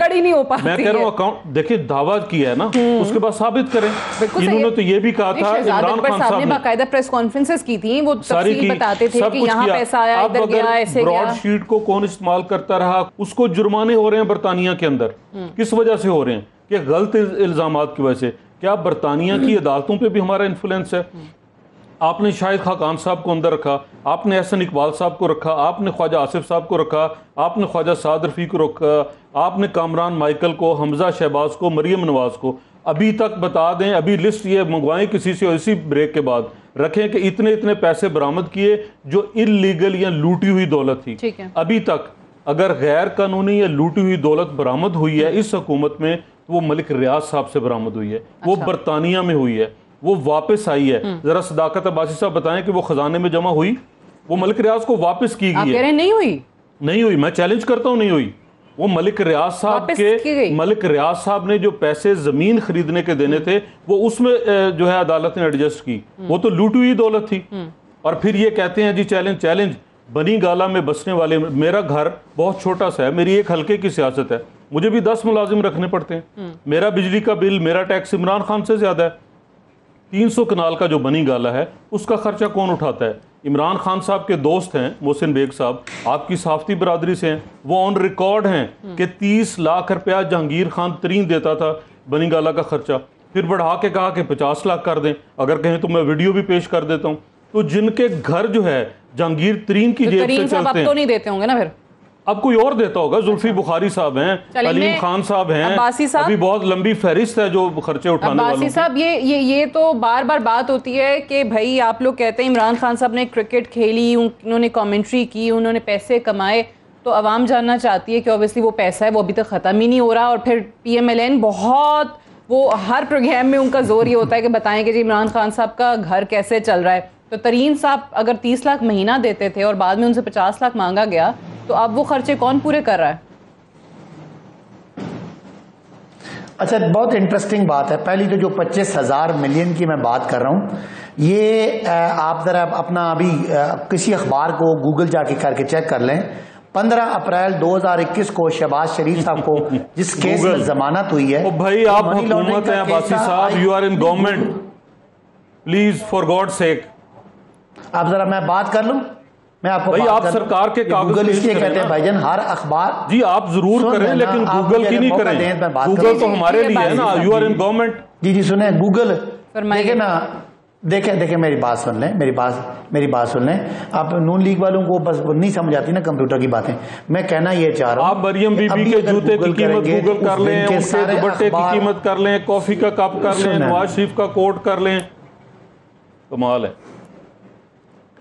Speaker 19: मैं कह रहा हूँ अकाउंट देखिए दावा किया है ना, उसके बाद साबित करें। इन्होंने तो ये भी कहा था, इमरान खान साहब ने
Speaker 1: बाकायदा प्रेस कॉन्फ्रेंसेस की थी, वो तफसील बताते थे कि यहाँ पैसा आया, इधर गया, ऐसे गया।
Speaker 19: ब्रॉड शीट को कौन इस्तेमाल करता रहा, उसको जुर्माने हो रहे हैं बरतानिया के अंदर। किस वजह से हो रहे हैं? कि गलत इल्जामात की वजह से। क्या बरतानिया की अदालतों पे भी हमारा इन्फ्लुएंस है? आपने शाहिद खाकान साहब को अंदर रखा, आपने एहसन इकबाल साहब को रखा, आपने ख्वाजा आसिफ साहब को रखा, आपने ख्वाजा साद रफ़ी को रखा, आपने कामरान माइकल को, हमजा शहबाज को, मरियम नवाज को। अभी तक बता दें, अभी लिस्ट ये मंगवाएं किसी से, इसी ब्रेक के बाद रखें कि इतने इतने पैसे बरामद किए जो इलीगल या लूटी हुई दौलत थी। अभी तक अगर गैर कानूनी या लूटी हुई दौलत बरामद हुई है इस हुकूमत में, तो वो मलिक रियाज साहब से बरामद हुई है। वो बरतानिया में हुई है, वो वापस आई है। जरा सदाकत अब्बासी साहब बताएं कि वो खजाने में जमा हुई? वो मलिक रियाज को वापस की गई है?
Speaker 1: नहीं हुई,
Speaker 19: नहीं हुई। मैं चैलेंज करता हूं नहीं हुई। वो मलिक रियाज साहब के, मलिक रियाज साहब ने जो पैसे जमीन खरीदने के देने थे वो उसमें जो है अदालत ने एडजस्ट की। वो तो लूटी हुई दौलत थी। और फिर ये कहते हैं जी चैलेंज बनी गाला में बसने वाले, मेरा घर बहुत छोटा सा है, मेरी एक हल्के की सियासत है, मुझे भी 10 मुलाजिम रखने पड़ते हैं, मेरा बिजली का बिल, मेरा टैक्स इमरान खान से ज्यादा है। 300 कनाल का जो बनी गाला है उसका खर्चा कौन उठाता है? इमरान खान साहब के दोस्त हैं मोहसिन बेग साहब, आपकी साफ्ती बरादरी से हैं, वो ऑन रिकॉर्ड हैं कि 30 लाख रुपया जहांगीर खान तरीन देता था बनी गाला का खर्चा। फिर बढ़ा के कहा कि 50 लाख कर दें, अगर कहें तो मैं वीडियो भी पेश कर देता हूँ। तो जिनके घर जो है जहांगीर तरीन की जेब से चलते हैं,
Speaker 1: तो नहीं देते होंगे ना फिर,
Speaker 19: अब कोई और देता होगा। जुल्फी बुखारी साहब हैं, अलीम खान साहब हैं, अभी बहुत लंबी फहरिस्त है जो खर्चे उठाने वालों की।
Speaker 1: साहब ये तो बार बार बात होती है कि भाई आप लोग कहते हैं इमरान खान साहब ने क्रिकेट खेली, उन्होंने कमेंट्री की, उन्होंने पैसे कमाए, तो अवाम जानना चाहती है कि ऑब्वियसली वो पैसा है वो अभी तक ख़त्म ही नहीं हो रहा। और फिर PMLN बहुत, वो हर प्रोग्राम में उनका जोर ये होता है कि बताएं कि जी इमरान खान साहब का घर कैसे चल रहा है। तो तरीन साहब अगर 30 लाख महीना देते थे और बाद में उनसे 50 लाख मांगा गया, तो अब वो खर्चे कौन पूरे कर रहा है?
Speaker 17: अच्छा, बहुत इंटरेस्टिंग बात है। पहली तो जो 25,000 मिलियन की मैं बात कर रहा हूँ, ये आप ज़रा अपना अभी किसी अखबार को गूगल जाके करके चेक कर लें। 15 अप्रैल 2021 को शहबाज शरीफ साहब को जिस केस में जमानत हुई है,
Speaker 19: भाई आप हुकूमत हैं अब्बासी साहब, you are in government, please for God sake.
Speaker 17: आप जरा मैं बात कर लूं, मैं आपको
Speaker 19: भाई आप सरकार के कागज
Speaker 17: गूगल इसलिए कहते हैं भाईजान, हर अखबार
Speaker 19: जी आप जरूर करें लेकिन गूगल की नहीं करें। गूगल तो हमारे लिए है ना, यू आर इन गवर्नमेंट।
Speaker 17: जी सुने, गूगल देखे ना, देखे मेरी बात सुन लें, मेरी बात सुन लें। आप नून लीग वालों को बस नहीं समझ आती ना कंप्यूटर की बातें। मैं कहना ये चाह रहा हूं,
Speaker 19: आप मरियम बीबी के जूते की कीमत गूगल कर लें, उनके दुपट्टे की कीमत कर लें, कॉफी का कप कर लें, नवाज शरीफ का कोट कर लें, कमाल है।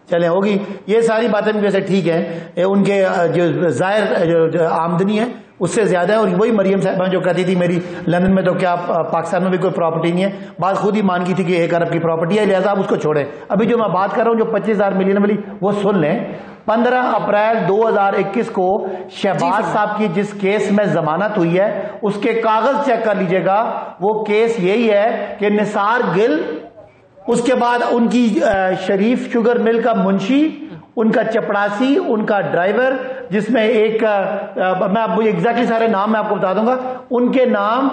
Speaker 17: चले होगी ये सारी बातें भी वैसे ठीक है, उनके जो जाहिर जो आमदनी है उससे ज्यादा है। और वही मरियम साहब जो कहती थी मेरी लंदन में तो क्या पाकिस्तान में भी कोई प्रॉपर्टी नहीं है, बात खुद ही मान की थी कि 1 अरब की प्रॉपर्टी है, लिहाजा आप उसको छोड़े। अभी जो मैं बात कर रहा हूं जो 25,000 मिलियन वाली, वो सुन लें। 15 अप्रैल 2021 को शहबाज साहब की जिस केस में जमानत हुई है उसके कागज चेक कर लीजिएगा। वो केस यही है कि निसार गिल, उसके बाद उनकी शरीफ शुगर मिल का मुंशी, उनका चपड़ासी, उनका ड्राइवर, जिसमें एक मैं आपको एग्जैक्टली सारे नाम मैं आपको बता दूंगा, उनके नाम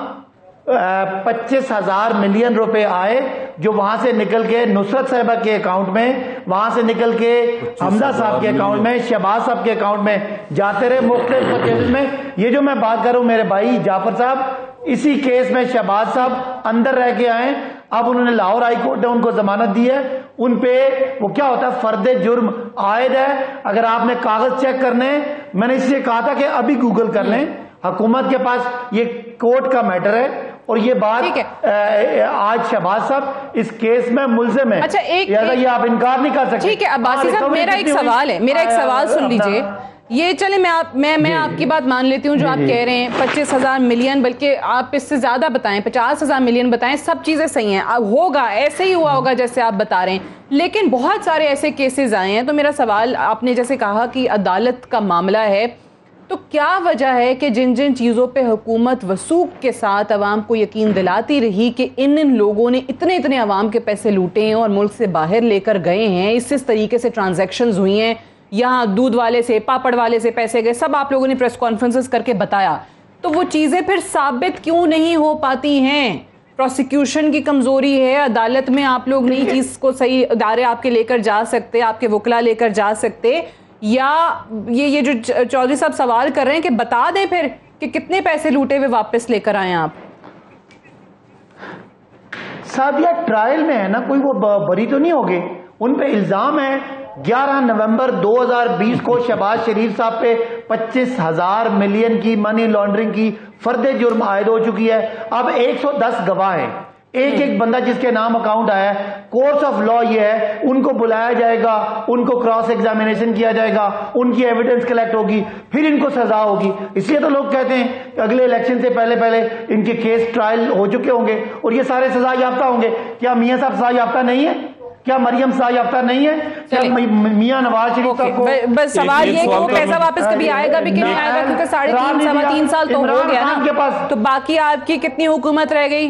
Speaker 17: 25,000 मिलियन रुपए आए जो वहां से निकल के नुसरत साहिबा के अकाउंट में, वहां से निकल के हमजा साहब के अकाउंट में, शहबाज साहब के अकाउंट में जाते रहे मुख्तलिफ केसेस में। ये जो मैं बात कर रहा हूं मेरे भाई जाफर साहब, इसी केस में शहबाज साहब अंदर रह के आए। अब उन्होंने लाहौर हाई कोर्ट ने उनको जमानत दी है। उन पे वो क्या होता है, फर्दे जुर्म आयद है। अगर आपने कागज चेक करने, मैंने इसलिए कहा था कि अभी गूगल कर लें, हुकूमत के पास ये कोर्ट का मैटर है और ये बात आज शहबाज साहब इस केस में मुल्जिम है।
Speaker 1: अच्छा,
Speaker 17: ये आप इनकार नहीं कर सकते।
Speaker 1: ठीक है अब्बासी साहब, मेरा एक सवाल है, मेरा एक सवाल सुन लीजिए। ये चले मैं आपकी बात मान लेती हूँ जो आप कह रहे हैं 25,000 मिलियन, बल्कि आप इससे ज्यादा बताएं, 50,000 मिलियन बताएं, सब चीजें सही हैं, होगा ऐसे ही हुआ होगा जैसे आप बता रहे हैं। लेकिन बहुत सारे ऐसे केसेस आए हैं। तो मेरा सवाल, आपने जैसे कहा कि अदालत का मामला है, तो क्या वजह है कि जिन जिन चीज़ों पे हुकूमत वसूख के साथ अवाम को यकीन दिलाती रही कि इन लोगों ने इतने इतने अवाम के पैसे लूटे हैं और मुल्क से बाहर लेकर गए हैं, इस तरीके से ट्रांजैक्शंस हुई हैं, यहाँ दूध वाले से, पापड़ वाले से पैसे गए, सब आप लोगों ने प्रेस कॉन्फ्रेंसेस करके बताया, तो वो चीज़ें फिर साबित क्यों नहीं हो पाती हैं? प्रोसिक्यूशन की कमज़ोरी है, अदालत में आप लोग नई चीज़ को सही इदारे आपके लेकर जा सकते, आपके वकला लेकर जा सकते, या ये जो चौधरी साहब सवाल कर रहे हैं कि बता दें फिर कि कितने पैसे लूटे हुए वापस लेकर आए आप?
Speaker 17: साहब यार ट्रायल में है ना, कोई वो बरी तो नहीं हो गए। उन पे इल्जाम है 11 नवंबर 2020 को शहबाज शरीफ साहब पे 25,000 मिलियन की मनी लॉन्ड्रिंग की फर्दे जुर्म आयद हो चुकी है। अब 110 गवाह है, एक एक बंदा जिसके नाम अकाउंट आया है। कोर्स ऑफ लॉ ये है, उनको बुलाया जाएगा, उनको क्रॉस एग्जामिनेशन किया जाएगा, उनकी एविडेंस कलेक्ट होगी, फिर इनको सजा होगी। इसलिए तो लोग कहते हैं कि अगले इलेक्शन से पहले पहले इनके केस ट्रायल हो चुके होंगे और ये सारे सजा याफ्ता होंगे। क्या मियां साहब सजा याफ्ता नहीं है? क्या मरियम सजा याफ्ता नहीं है? क्या मियां नवाज शरीफ साहब को?
Speaker 1: बस सवाल ये कि वो पैसा वापस कभी आएगा भी कि नहीं आएगा, क्योंकि 3.5 साल तो हो गया ना, तो बाकी आपकी कितनी हुकूमत रह गई?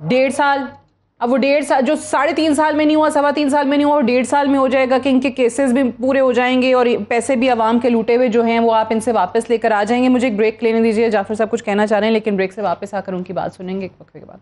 Speaker 1: 1.5 साल। अब वो 1.5 साल जो 3.5 साल में नहीं हुआ, 3.25 साल में नहीं हुआ, वो 1.5 साल में हो जाएगा कि इनके केसेस भी पूरे हो जाएंगे और पैसे भी आवाम के लूटे हुए जो हैं वो आप इनसे वापस लेकर आ जाएंगे। मुझे एक ब्रेक लेने दीजिए, जाफर साहब कुछ कहना चाह रहे हैं, लेकिन ब्रेक से वापस आकर उनकी बात सुनेंगे एक वक्त के बाद।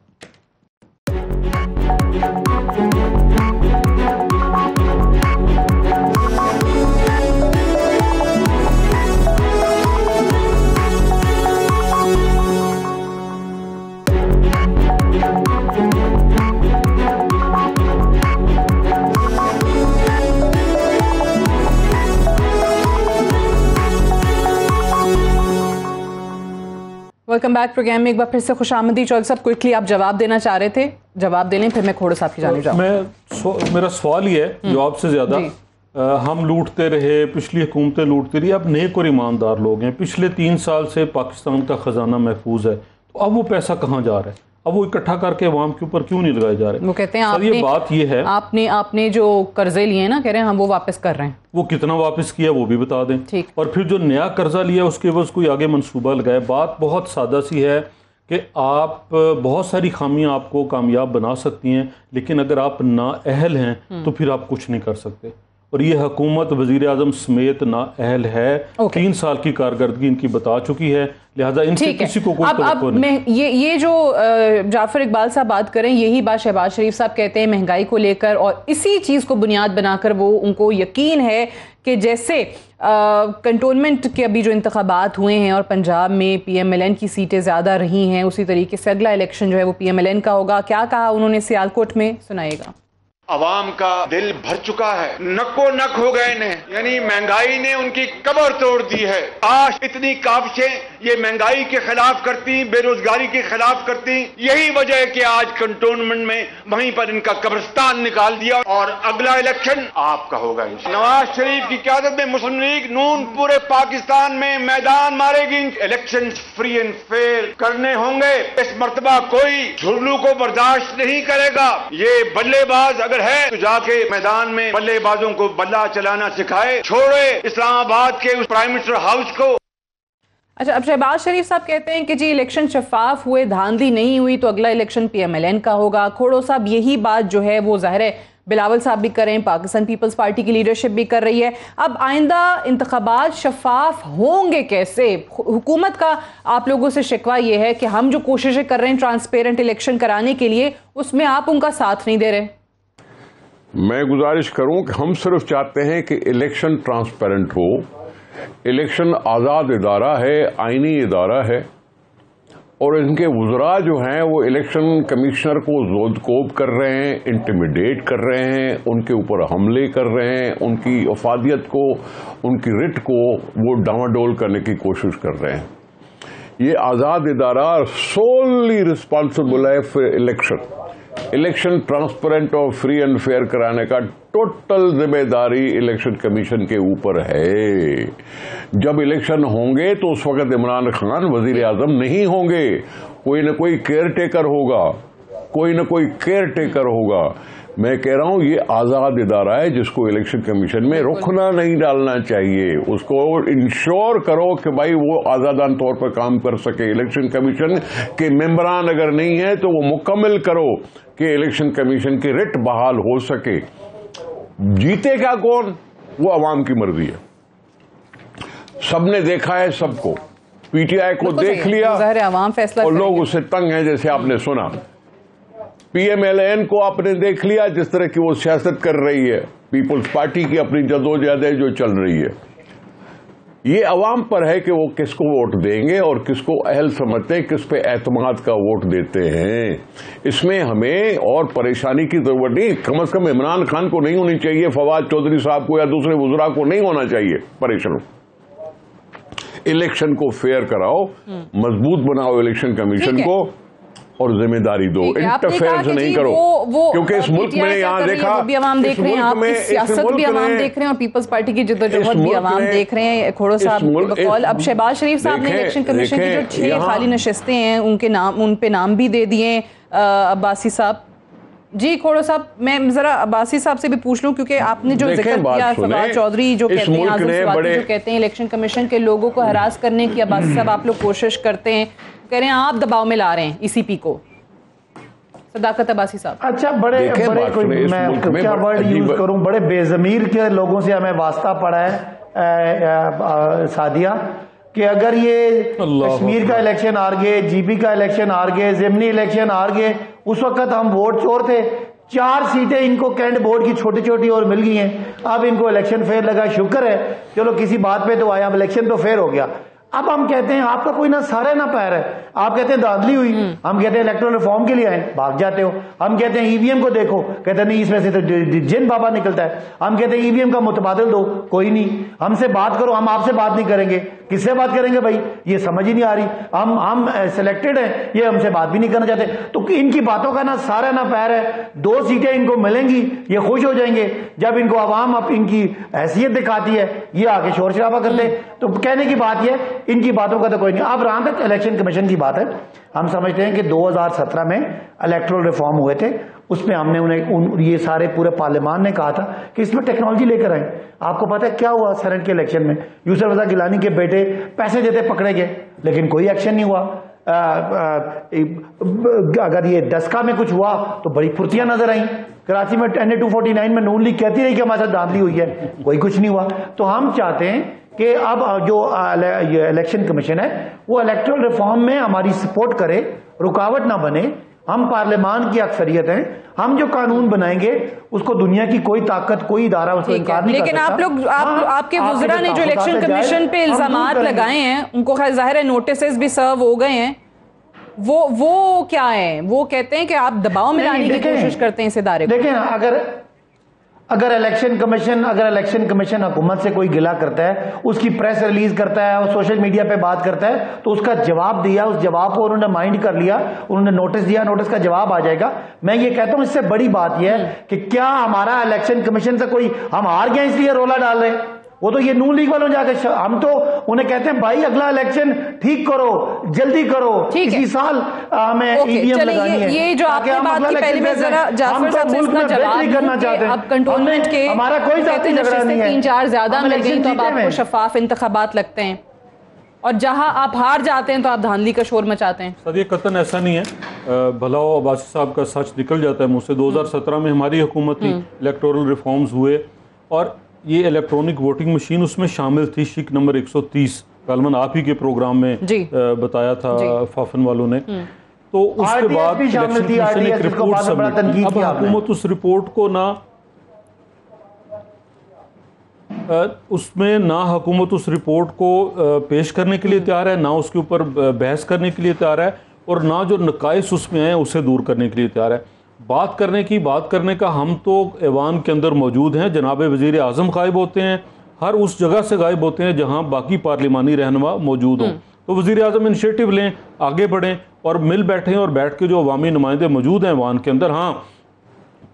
Speaker 1: वेलकम बैक प्रोग्राम में एक बार फिर से खुशामदी। चौधरी साहब क्विकली आप जवाब देना चाह रहे थे, जवाब दे लें, फिर मैं खोड़ो साहब की जानिब जाऊँ।
Speaker 19: मेरा सवाल ये है जवाब से ज्यादा, हम लूटते रहे, पिछली हुकूमतें लूटती रही, अब नेक और ईमानदार लोग हैं, पिछले 3 साल से पाकिस्तान का खजाना महफूज है, तो अब वो पैसा कहाँ जा रहा है? अब वो इकट्ठा करके अवाम के ऊपर क्यों नहीं लगाए जा रहे?
Speaker 1: वो कहते हैं
Speaker 19: सर, ये बात ये है,
Speaker 1: आपने जो कर्जे लिए हैं ना, कह रहे हैं हम वो वापस कर रहे हैं।
Speaker 19: वो कितना वापस किया वो भी बता दें,
Speaker 1: ठीक।
Speaker 19: और फिर जो नया कर्जा लिया उसके बस कोई आगे मंसूबा लगाए। बात बहुत सादा सी है कि आप बहुत सारी खामियां आपको कामयाब बना सकती हैं, लेकिन अगर आप नाअहल हैं तो फिर आप कुछ नहीं कर सकते। और ये हुकूमत वज़ीर आज़म समेत नाअहल है। 3 साल की कारकर्दगी इनकी बता चुकी है, लिहाजा इनसे किसी को कोई तवक्को नहीं।
Speaker 1: मैं ये जो जाफर इकबाल साहब बात करें, यही बात शहबाज शरीफ साहब कहते हैं महंगाई को लेकर, और इसी चीज़ को बुनियाद बनाकर वो उनको यकीन है कि जैसे कंटोनमेंट के अभी जो इंतखाबात हुए हैं और पंजाब में PMLN की सीटें ज़्यादा रही हैं, उसी तरीके से अगला इलेक्शन जो है वो PMLN का होगा। क्या कहा उन्होंने सियालकोट में, सुनाइएगा।
Speaker 20: अवाम का दिल भर चुका है, नक्को नक हो गए ने, यानी महंगाई ने उनकी कब्र तोड़ दी है। आज इतनी काविशें ये महंगाई के खिलाफ करती, बेरोजगारी के खिलाफ करती, यही वजह है कि आज कंटोनमेंट में वहीं पर इनका कब्रिस्तान निकाल दिया। और अगला इलेक्शन आपका होगा। नवाज शरीफ की क़यादत में मुस्लिम लीग नून पूरे पाकिस्तान में मैदान मारेगी। इलेक्शन फ्री एंड फेयर करने होंगे। इस मर्तबा कोई झुर्लू को बर्दाश्त नहीं करेगा। ये बल्लेबाज अगर है तो जाके मैदान में बल्लेबाजों को बल्ला चलाना सिखाए, छोड़े इस्लामाबाद के उस प्राइम मिनिस्टर हाउस को।
Speaker 1: अच्छा, अब शहबाज शरीफ साहब कहते हैं कि जी इलेक्शन शफाफ हुए, धांधली नहीं हुई तो अगला इलेक्शन PMLN का होगा। खोड़ो साहब यही बात जो है वो ज़ाहिर है बिलावल साहब भी कर रहे हैं, पाकिस्तान पीपल्स पार्टी की लीडरशिप भी कर रही है। अब आइंदा इंतखाबात शफाफ होंगे कैसे? हुकूमत का आप लोगों से शिकवा ये है कि हम जो कोशिशें कर रहे हैं ट्रांसपेरेंट इलेक्शन कराने के लिए, उसमें आप उनका साथ नहीं दे रहे।
Speaker 18: मैं गुजारिश करूं कि हम सिर्फ चाहते हैं कि इलेक्शन ट्रांसपेरेंट हो। इलेक्शन आज़ाद इदारा है, आईनी इदारा है, और इनके वज़रा जो हैं वो इलेक्शन कमिश्नर को ज़ोदकोब कर रहे हैं, इंटिमिडेट कर रहे हैं, उनके ऊपर हमले कर रहे हैं, उनकी अफादियत को, उनकी रिट को वो डामाडोल करने की कोशिश कर रहे हैं। ये आज़ाद इदारा सोली रिस्पॉन्सिबल है फॉर इलेक्शन ट्रांसपेरेंट और फ्री एंड फेयर कराने का टोटल जिम्मेदारी इलेक्शन कमीशन के ऊपर है। जब इलेक्शन होंगे तो उस वक्त इमरान खान वजीर आजम नहीं होंगे, कोई न कोई केयर टेकर होगा, कोई न कोई केयर टेकर होगा। मैं कह रहा हूं ये आज़ाद इदारा है जिसको इलेक्शन कमीशन में रुखना नहीं डालना चाहिए। उसको इंश्योर करो कि भाई वो आज़ादान तौर पर काम कर सके। इलेक्शन कमीशन के मेंबरान अगर नहीं है तो वो मुकम्मल करो कि इलेक्शन कमीशन की रिट बहाल हो सके। जीतेगा कौन, वो अवाम की मर्जी है। सबने देखा है सबको, PTI को देख लिया और लोग उससे तंग हैं, जैसे आपने सुना। PMLN को आपने देख लिया जिस तरह की वो सियासत कर रही है, पीपल्स पार्टी की अपनी जदोजहद जो चल रही है। ये अवाम पर है कि वो किसको वोट देंगे और किसको अहल समझते हैं, किस पे एतमाद का वोट देते हैं। इसमें हमें और परेशानी की जरूरत नहीं। कम से कम इमरान खान को नहीं होनी चाहिए, फवाद चौधरी साहब को या दूसरे वज़रा को नहीं होना चाहिए परेशान। इलेक्शन को फेयर कराओ, मजबूत बनाओ इलेक्शन कमीशन को और जिम्मेदारी दो, इंटरफेरेंस नहीं करो। क्योंकि इस मुल्क में यहाँ देखा,
Speaker 1: भी आवाम देख रहे हैं, आपकी सियासत भी आवाम देख रहे हैं और पीपल्स पार्टी की जिद्दोजहद भी आवाम देख रहे हैं। खोड़ो साहब बकौल अब शहबाज शरीफ साहब ने इलेक्शन कमीशन की जो 6 खाली नशिस्तें हैं उनके नाम, उन पे नाम भी दे दिए अब्बासी साहब। जी खोड़ो साहब, मैं जरा अब्बासी साहब से भी पूछ लूं, क्योंकि आपने जो जिक्र किया फवाद चौधरी जो कहते हैं, आज़म स्वाति जो कहते हैं इलेक्शन कमीशन के लोगों को हरास करने की, अब्बासी साहब आप लोग कोशिश करते हैं, कह रहे हैं आप दबाव में ला रहे हैं ECP को। सदाकत अब्बासी साहब,
Speaker 17: अच्छा बड़े कोई मैं क्या वर्ड यूज करूं, बड़े बेजमीर के लोगों से हमें वास्ता पड़ा है सादिया कि अगर ये कश्मीर का इलेक्शन हार गए, GB का इलेक्शन हार गए, ज़िमनी इलेक्शन हार गए, उस वक्त हम वोट चोर थे। 4 सीटें इनको कैंट बोर्ड की छोटी छोटी और मिल गई हैं। अब इनको इलेक्शन फेयर लगा, शुक्र है, चलो किसी बात पे तो आया, अब इलेक्शन तो फेयर हो गया। अब हम कहते हैं आपका कोई ना सर है ना पैर है, आप कहते हैं धांधली हुई, हम कहते हैं इलेक्टोरल रिफॉर्म के लिए आए, भाग जाते हो। हम कहते हैं ईवीएम को देखो, कहते हैं नहीं इसमें से तो जिन बाबा निकलता है। हम कहते हैं ईवीएम का मुतबादल दो, कोई नहीं, हमसे बात करो, हम आपसे बात नहीं करेंगे, किससे बात करेंगे भाई, ये समझ ही नहीं आ रही। हम सिलेक्टेड हैं, ये हमसे बात भी नहीं करना चाहते। तो इनकी बातों का ना सार है ना पैर है। 2 सीटें इनको मिलेंगी, ये खुश हो जाएंगे। जब इनको आवाम अब इनकी हैसियत दिखाती है, ये आके शोर शराबा करते हैं। तो कहने की बात यह, इनकी बातों का तो कोई नहीं। अब रहा तक इलेक्शन कमीशन की बात है, हम समझते हैं कि 2017 में इलेक्टोरल रिफॉर्म हुए थे, उसमें हमने उन्हें ये सारे पूरे पार्लियामान ने कहा था कि इसमें टेक्नोलॉजी लेकर आए। आपको पता है क्या हुआ सेनेट के इलेक्शन में? यूसुफ रजा गिलानी के बेटे पैसे देते पकड़े गए, लेकिन कोई एक्शन नहीं हुआ। अगर ये डस्का में कुछ हुआ तो बड़ी फुर्तियां नजर आई। कराची में NA 249 में नून लीग कहती रही कि हमारे साथ धांधली हुई है, कोई कुछ नहीं हुआ। तो हम चाहते हैं कि अब जो इलेक्शन कमीशन है वो इलेक्टोरल रिफॉर्म में हमारी सपोर्ट करे, रुकावट ना बने। हम पार्लियामान की अक्सरियत हैं, हम जो कानून बनाएंगे उसको दुनिया की कोई ताकत, कोई इदारा उसको इनकार नहीं कर सकता।
Speaker 1: लेकिन आप लोग आपके वुज़रा ने जो इलेक्शन कमीशन पे इल्जामात लगाए हैं, उनको खैर जाहिर है नोटिस भी सर्व हो गए हैं, वो क्या है? वो कहते हैं कि आप दबाव में लाने की कोशिश करते हैं इस इदारे को।
Speaker 17: देखें, अगर इलेक्शन कमीशन हुकूमत से कोई गिला करता है, उसकी प्रेस रिलीज करता है और सोशल मीडिया पे बात करता है, तो उसका जवाब दिया, उस जवाब को उन्होंने माइंड कर लिया, उन्होंने नोटिस दिया, नोटिस का जवाब आ जाएगा। मैं ये कहता हूं इससे बड़ी बात यह है कि क्या हमारा इलेक्शन कमीशन से कोई, हम हार गए इसलिए रोला डाल रहे हैं? वो तो ये नून लीग वालों जाकर, हम तो उन्हें कहते हैं भाई अगला इलेक्शन ठीक करो, जल्दी करो, इसी साल हमें ईवीएम लगानी है।
Speaker 1: ये जो आपने बात की पहले में जरा जाफर साहब से इसका जवाब
Speaker 17: करना चाहते हैं।
Speaker 1: अब कंटोनमेंट के
Speaker 17: हमारा कोई जाती झगड़ा नहीं है,
Speaker 1: 3-4 ज्यादा मिल गई तो अब आपको शफाफ इंतखाबात लगते हैं, और जहां आप हार जाते हैं तो आप धांधली का शोर मचाते हैं।
Speaker 19: सर ये कतन ऐसा नहीं है, भला अब्बासी साहब का सच निकल जाता है मुझसे। 2017 में हमारी हुकूमत थी, इलेक्टोरल रिफॉर्म्स हुए और ये इलेक्ट्रॉनिक वोटिंग मशीन उसमें शामिल थी, शिक नंबर 130, कलमन आप ही के प्रोग्राम में बताया था फाफन वालों ने। तो उसके बाद इलेक्शन कमीशन ने एक रिपोर्ट सबमिट की। अब हुकूमत उस रिपोर्ट को ना हुकूमत उस रिपोर्ट को पेश करने के लिए तैयार है, ना उसके ऊपर बहस करने के लिए तैयार है, और ना जो नकाइस उसमें हैं उसे दूर करने के लिए तैयार है। बात करने का हम तो ऐवान के अंदर मौजूद हैं। जनाब वज़ीर आज़म गायब होते हैं, हर उस जगह से गायब होते हैं जहां बाकी पार्लिमानी रहनुमा मौजूद हों। तो वज़ीर आज़म इनिशिएटिव लें, आगे बढ़ें और मिल बैठें, और बैठ के जो अवामी नुमाइंदे मौजूद हैं ऐवान के अंदर, हाँ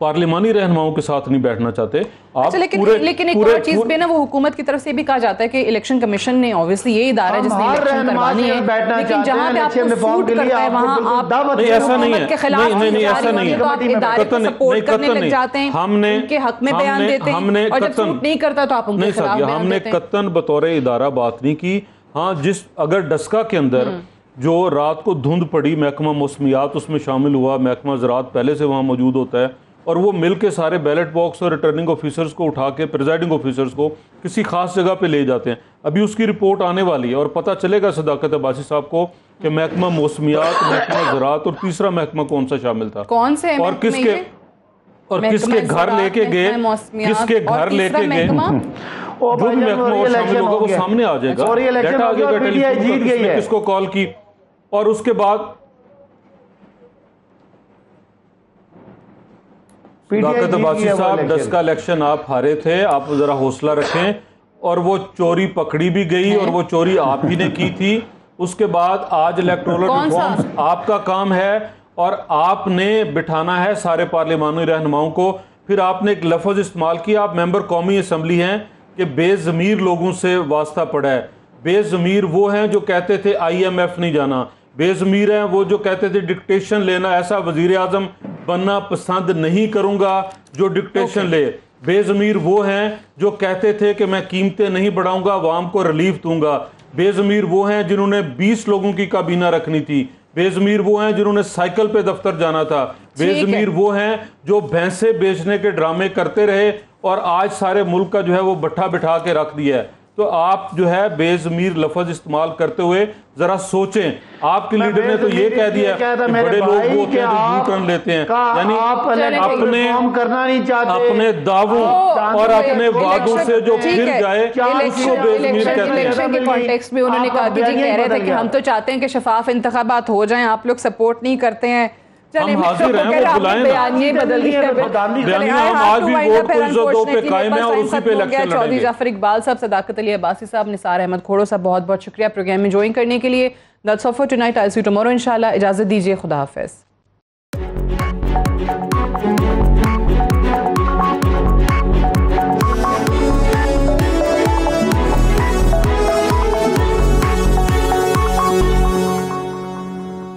Speaker 19: पार्लिमानी रहनुमाओं के साथ नहीं बैठना चाहते आप।
Speaker 1: अच्छा, लेकिन एक और चीज पे ना वो हुकूमत की तरफ से भी कहा जाता है कि इलेक्शन कमीशन ने ऑब्वियसली ये इदारा है जिसने इलेक्शन करवानी है, लेकिन जहां पे आपको सूट करता है वहां आप
Speaker 19: ऐसा नहीं है,
Speaker 1: के खिलाफ
Speaker 19: नहीं ऐसा नहीं है,
Speaker 1: तो आप इदारे को सपोर्ट करने लग जाते हैं,
Speaker 19: हमने
Speaker 1: उनके हक में बयान देते हैं, और जब सूट नहीं करता तो आप उनके खिलाफ बयान देते हैं।
Speaker 19: हमने कतन बतौर इदारा बात नहीं की। हाँ, अगर डस्का के अंदर जो रात को धुंध पड़ी, महकमा मौसमियात उसमें शामिल हुआ, महकमा ज़राअत पहले से वहाँ मौजूद होता है, और वो मिल के सारे बैलेट बॉक्स और रिटर्निंग ऑफिसर्स को उठा के प्रिजाइडिंग ऑफिसर्स को किसी खास जगह पे ले जाते हैं। अभी उसकी रिपोर्ट आने वाली है और पता चलेगा सदाकत अब्बासी साहब को कि महकमा मौसमियात, महकमा ज़राअत और तीसरा महकमा कौन सा शामिल था,
Speaker 1: कौन से
Speaker 19: और किसके घर लेके गए, किसके घर लेके गए, जो भी महकमा और शामिल होगा वो सामने आ जाएगा, डाटा आ जाएगा, टेलीफोन किसको कॉल की। और उसके बाद सदाकत अब्बासी साहब, डस्का इलेक्शन आप हारे थे, आप जरा हौसला रखें, और वो चोरी पकड़ी भी गई और वो चोरी आप ही ने की थी। उसके बाद आज इलेक्टोरल रिफॉर्म्स आपका काम है और आपने बिठाना है सारे पार्लिमानी रहनुमाओं को। फिर आपने एक लफ्ज़ इस्तेमाल किया, आप मेंबर कौमी असम्बली हैं, कि बेज़मीर लोगों से वास्ता पड़ा है। बेज़मीर वो हैं जो कहते थे IMF नहीं जाना, बेज़मीर हैं वो जो कहते थे डिक्टेशन लेना, ऐसा वज़ीर आज़म बनना पसंद नहीं करूँगा जो डिक्टेशन ले। बेज़मीर वो हैं जो कहते थे कि मैं कीमतें नहीं बढ़ाऊँगा, आवाम को रिलीफ दूंगा। बेज़मीर वो हैं जिन्होंने 20 लोगों की काबीना रखनी थी। बेज़मीर वो हैं जिन्होंने साइकिल पे दफ्तर जाना था। बेज़मीर वो हैं जो भैंसे बेचने के ड्रामे करते रहे और आज सारे मुल्क का जो है वो बट्ठा बिठा के रख दिया है। तो आप जो है बेज़मीर लफ्ज इस्तेमाल करते हुए जरा सोचें। आपके लीडर ने तो ये कह दिया कि बड़े लोग वो होते हैं जो यू टर्न लेते हैं, यानी
Speaker 17: करना नहीं चाहते,
Speaker 19: अपने दावों और अपने वादों से जो फिर जाए उसको बेज़मीर कहते हैं।
Speaker 1: इलेक्शन के कॉन्टेक्स्ट में उन्होंने कहा जी कह रहे थे कि हम तो चाहते हैं कि शफाफ इंतखाबात हो जाएं, आप लोग सपोर्ट नहीं करते हैं।
Speaker 19: हम हाजिर हैं, वो बुलाएं ना। हम आज भी वोट को इज्जत दो पे कायम है और उसी पे इलेक्शन
Speaker 1: चौधरी
Speaker 19: लड़ेंगे।
Speaker 1: जाफर इकबाल साहब, सदाकत अली अब्बासी साहब, निसार अहमद खोड़ो साहब, बहुत बहुत शुक्रिया प्रोग्राम में ज्वाइन करने के लिए। That's all for tonight, I will see you tomorrow इंशाल्लाह। इजाजत दीजिए, खुदा हाफिज।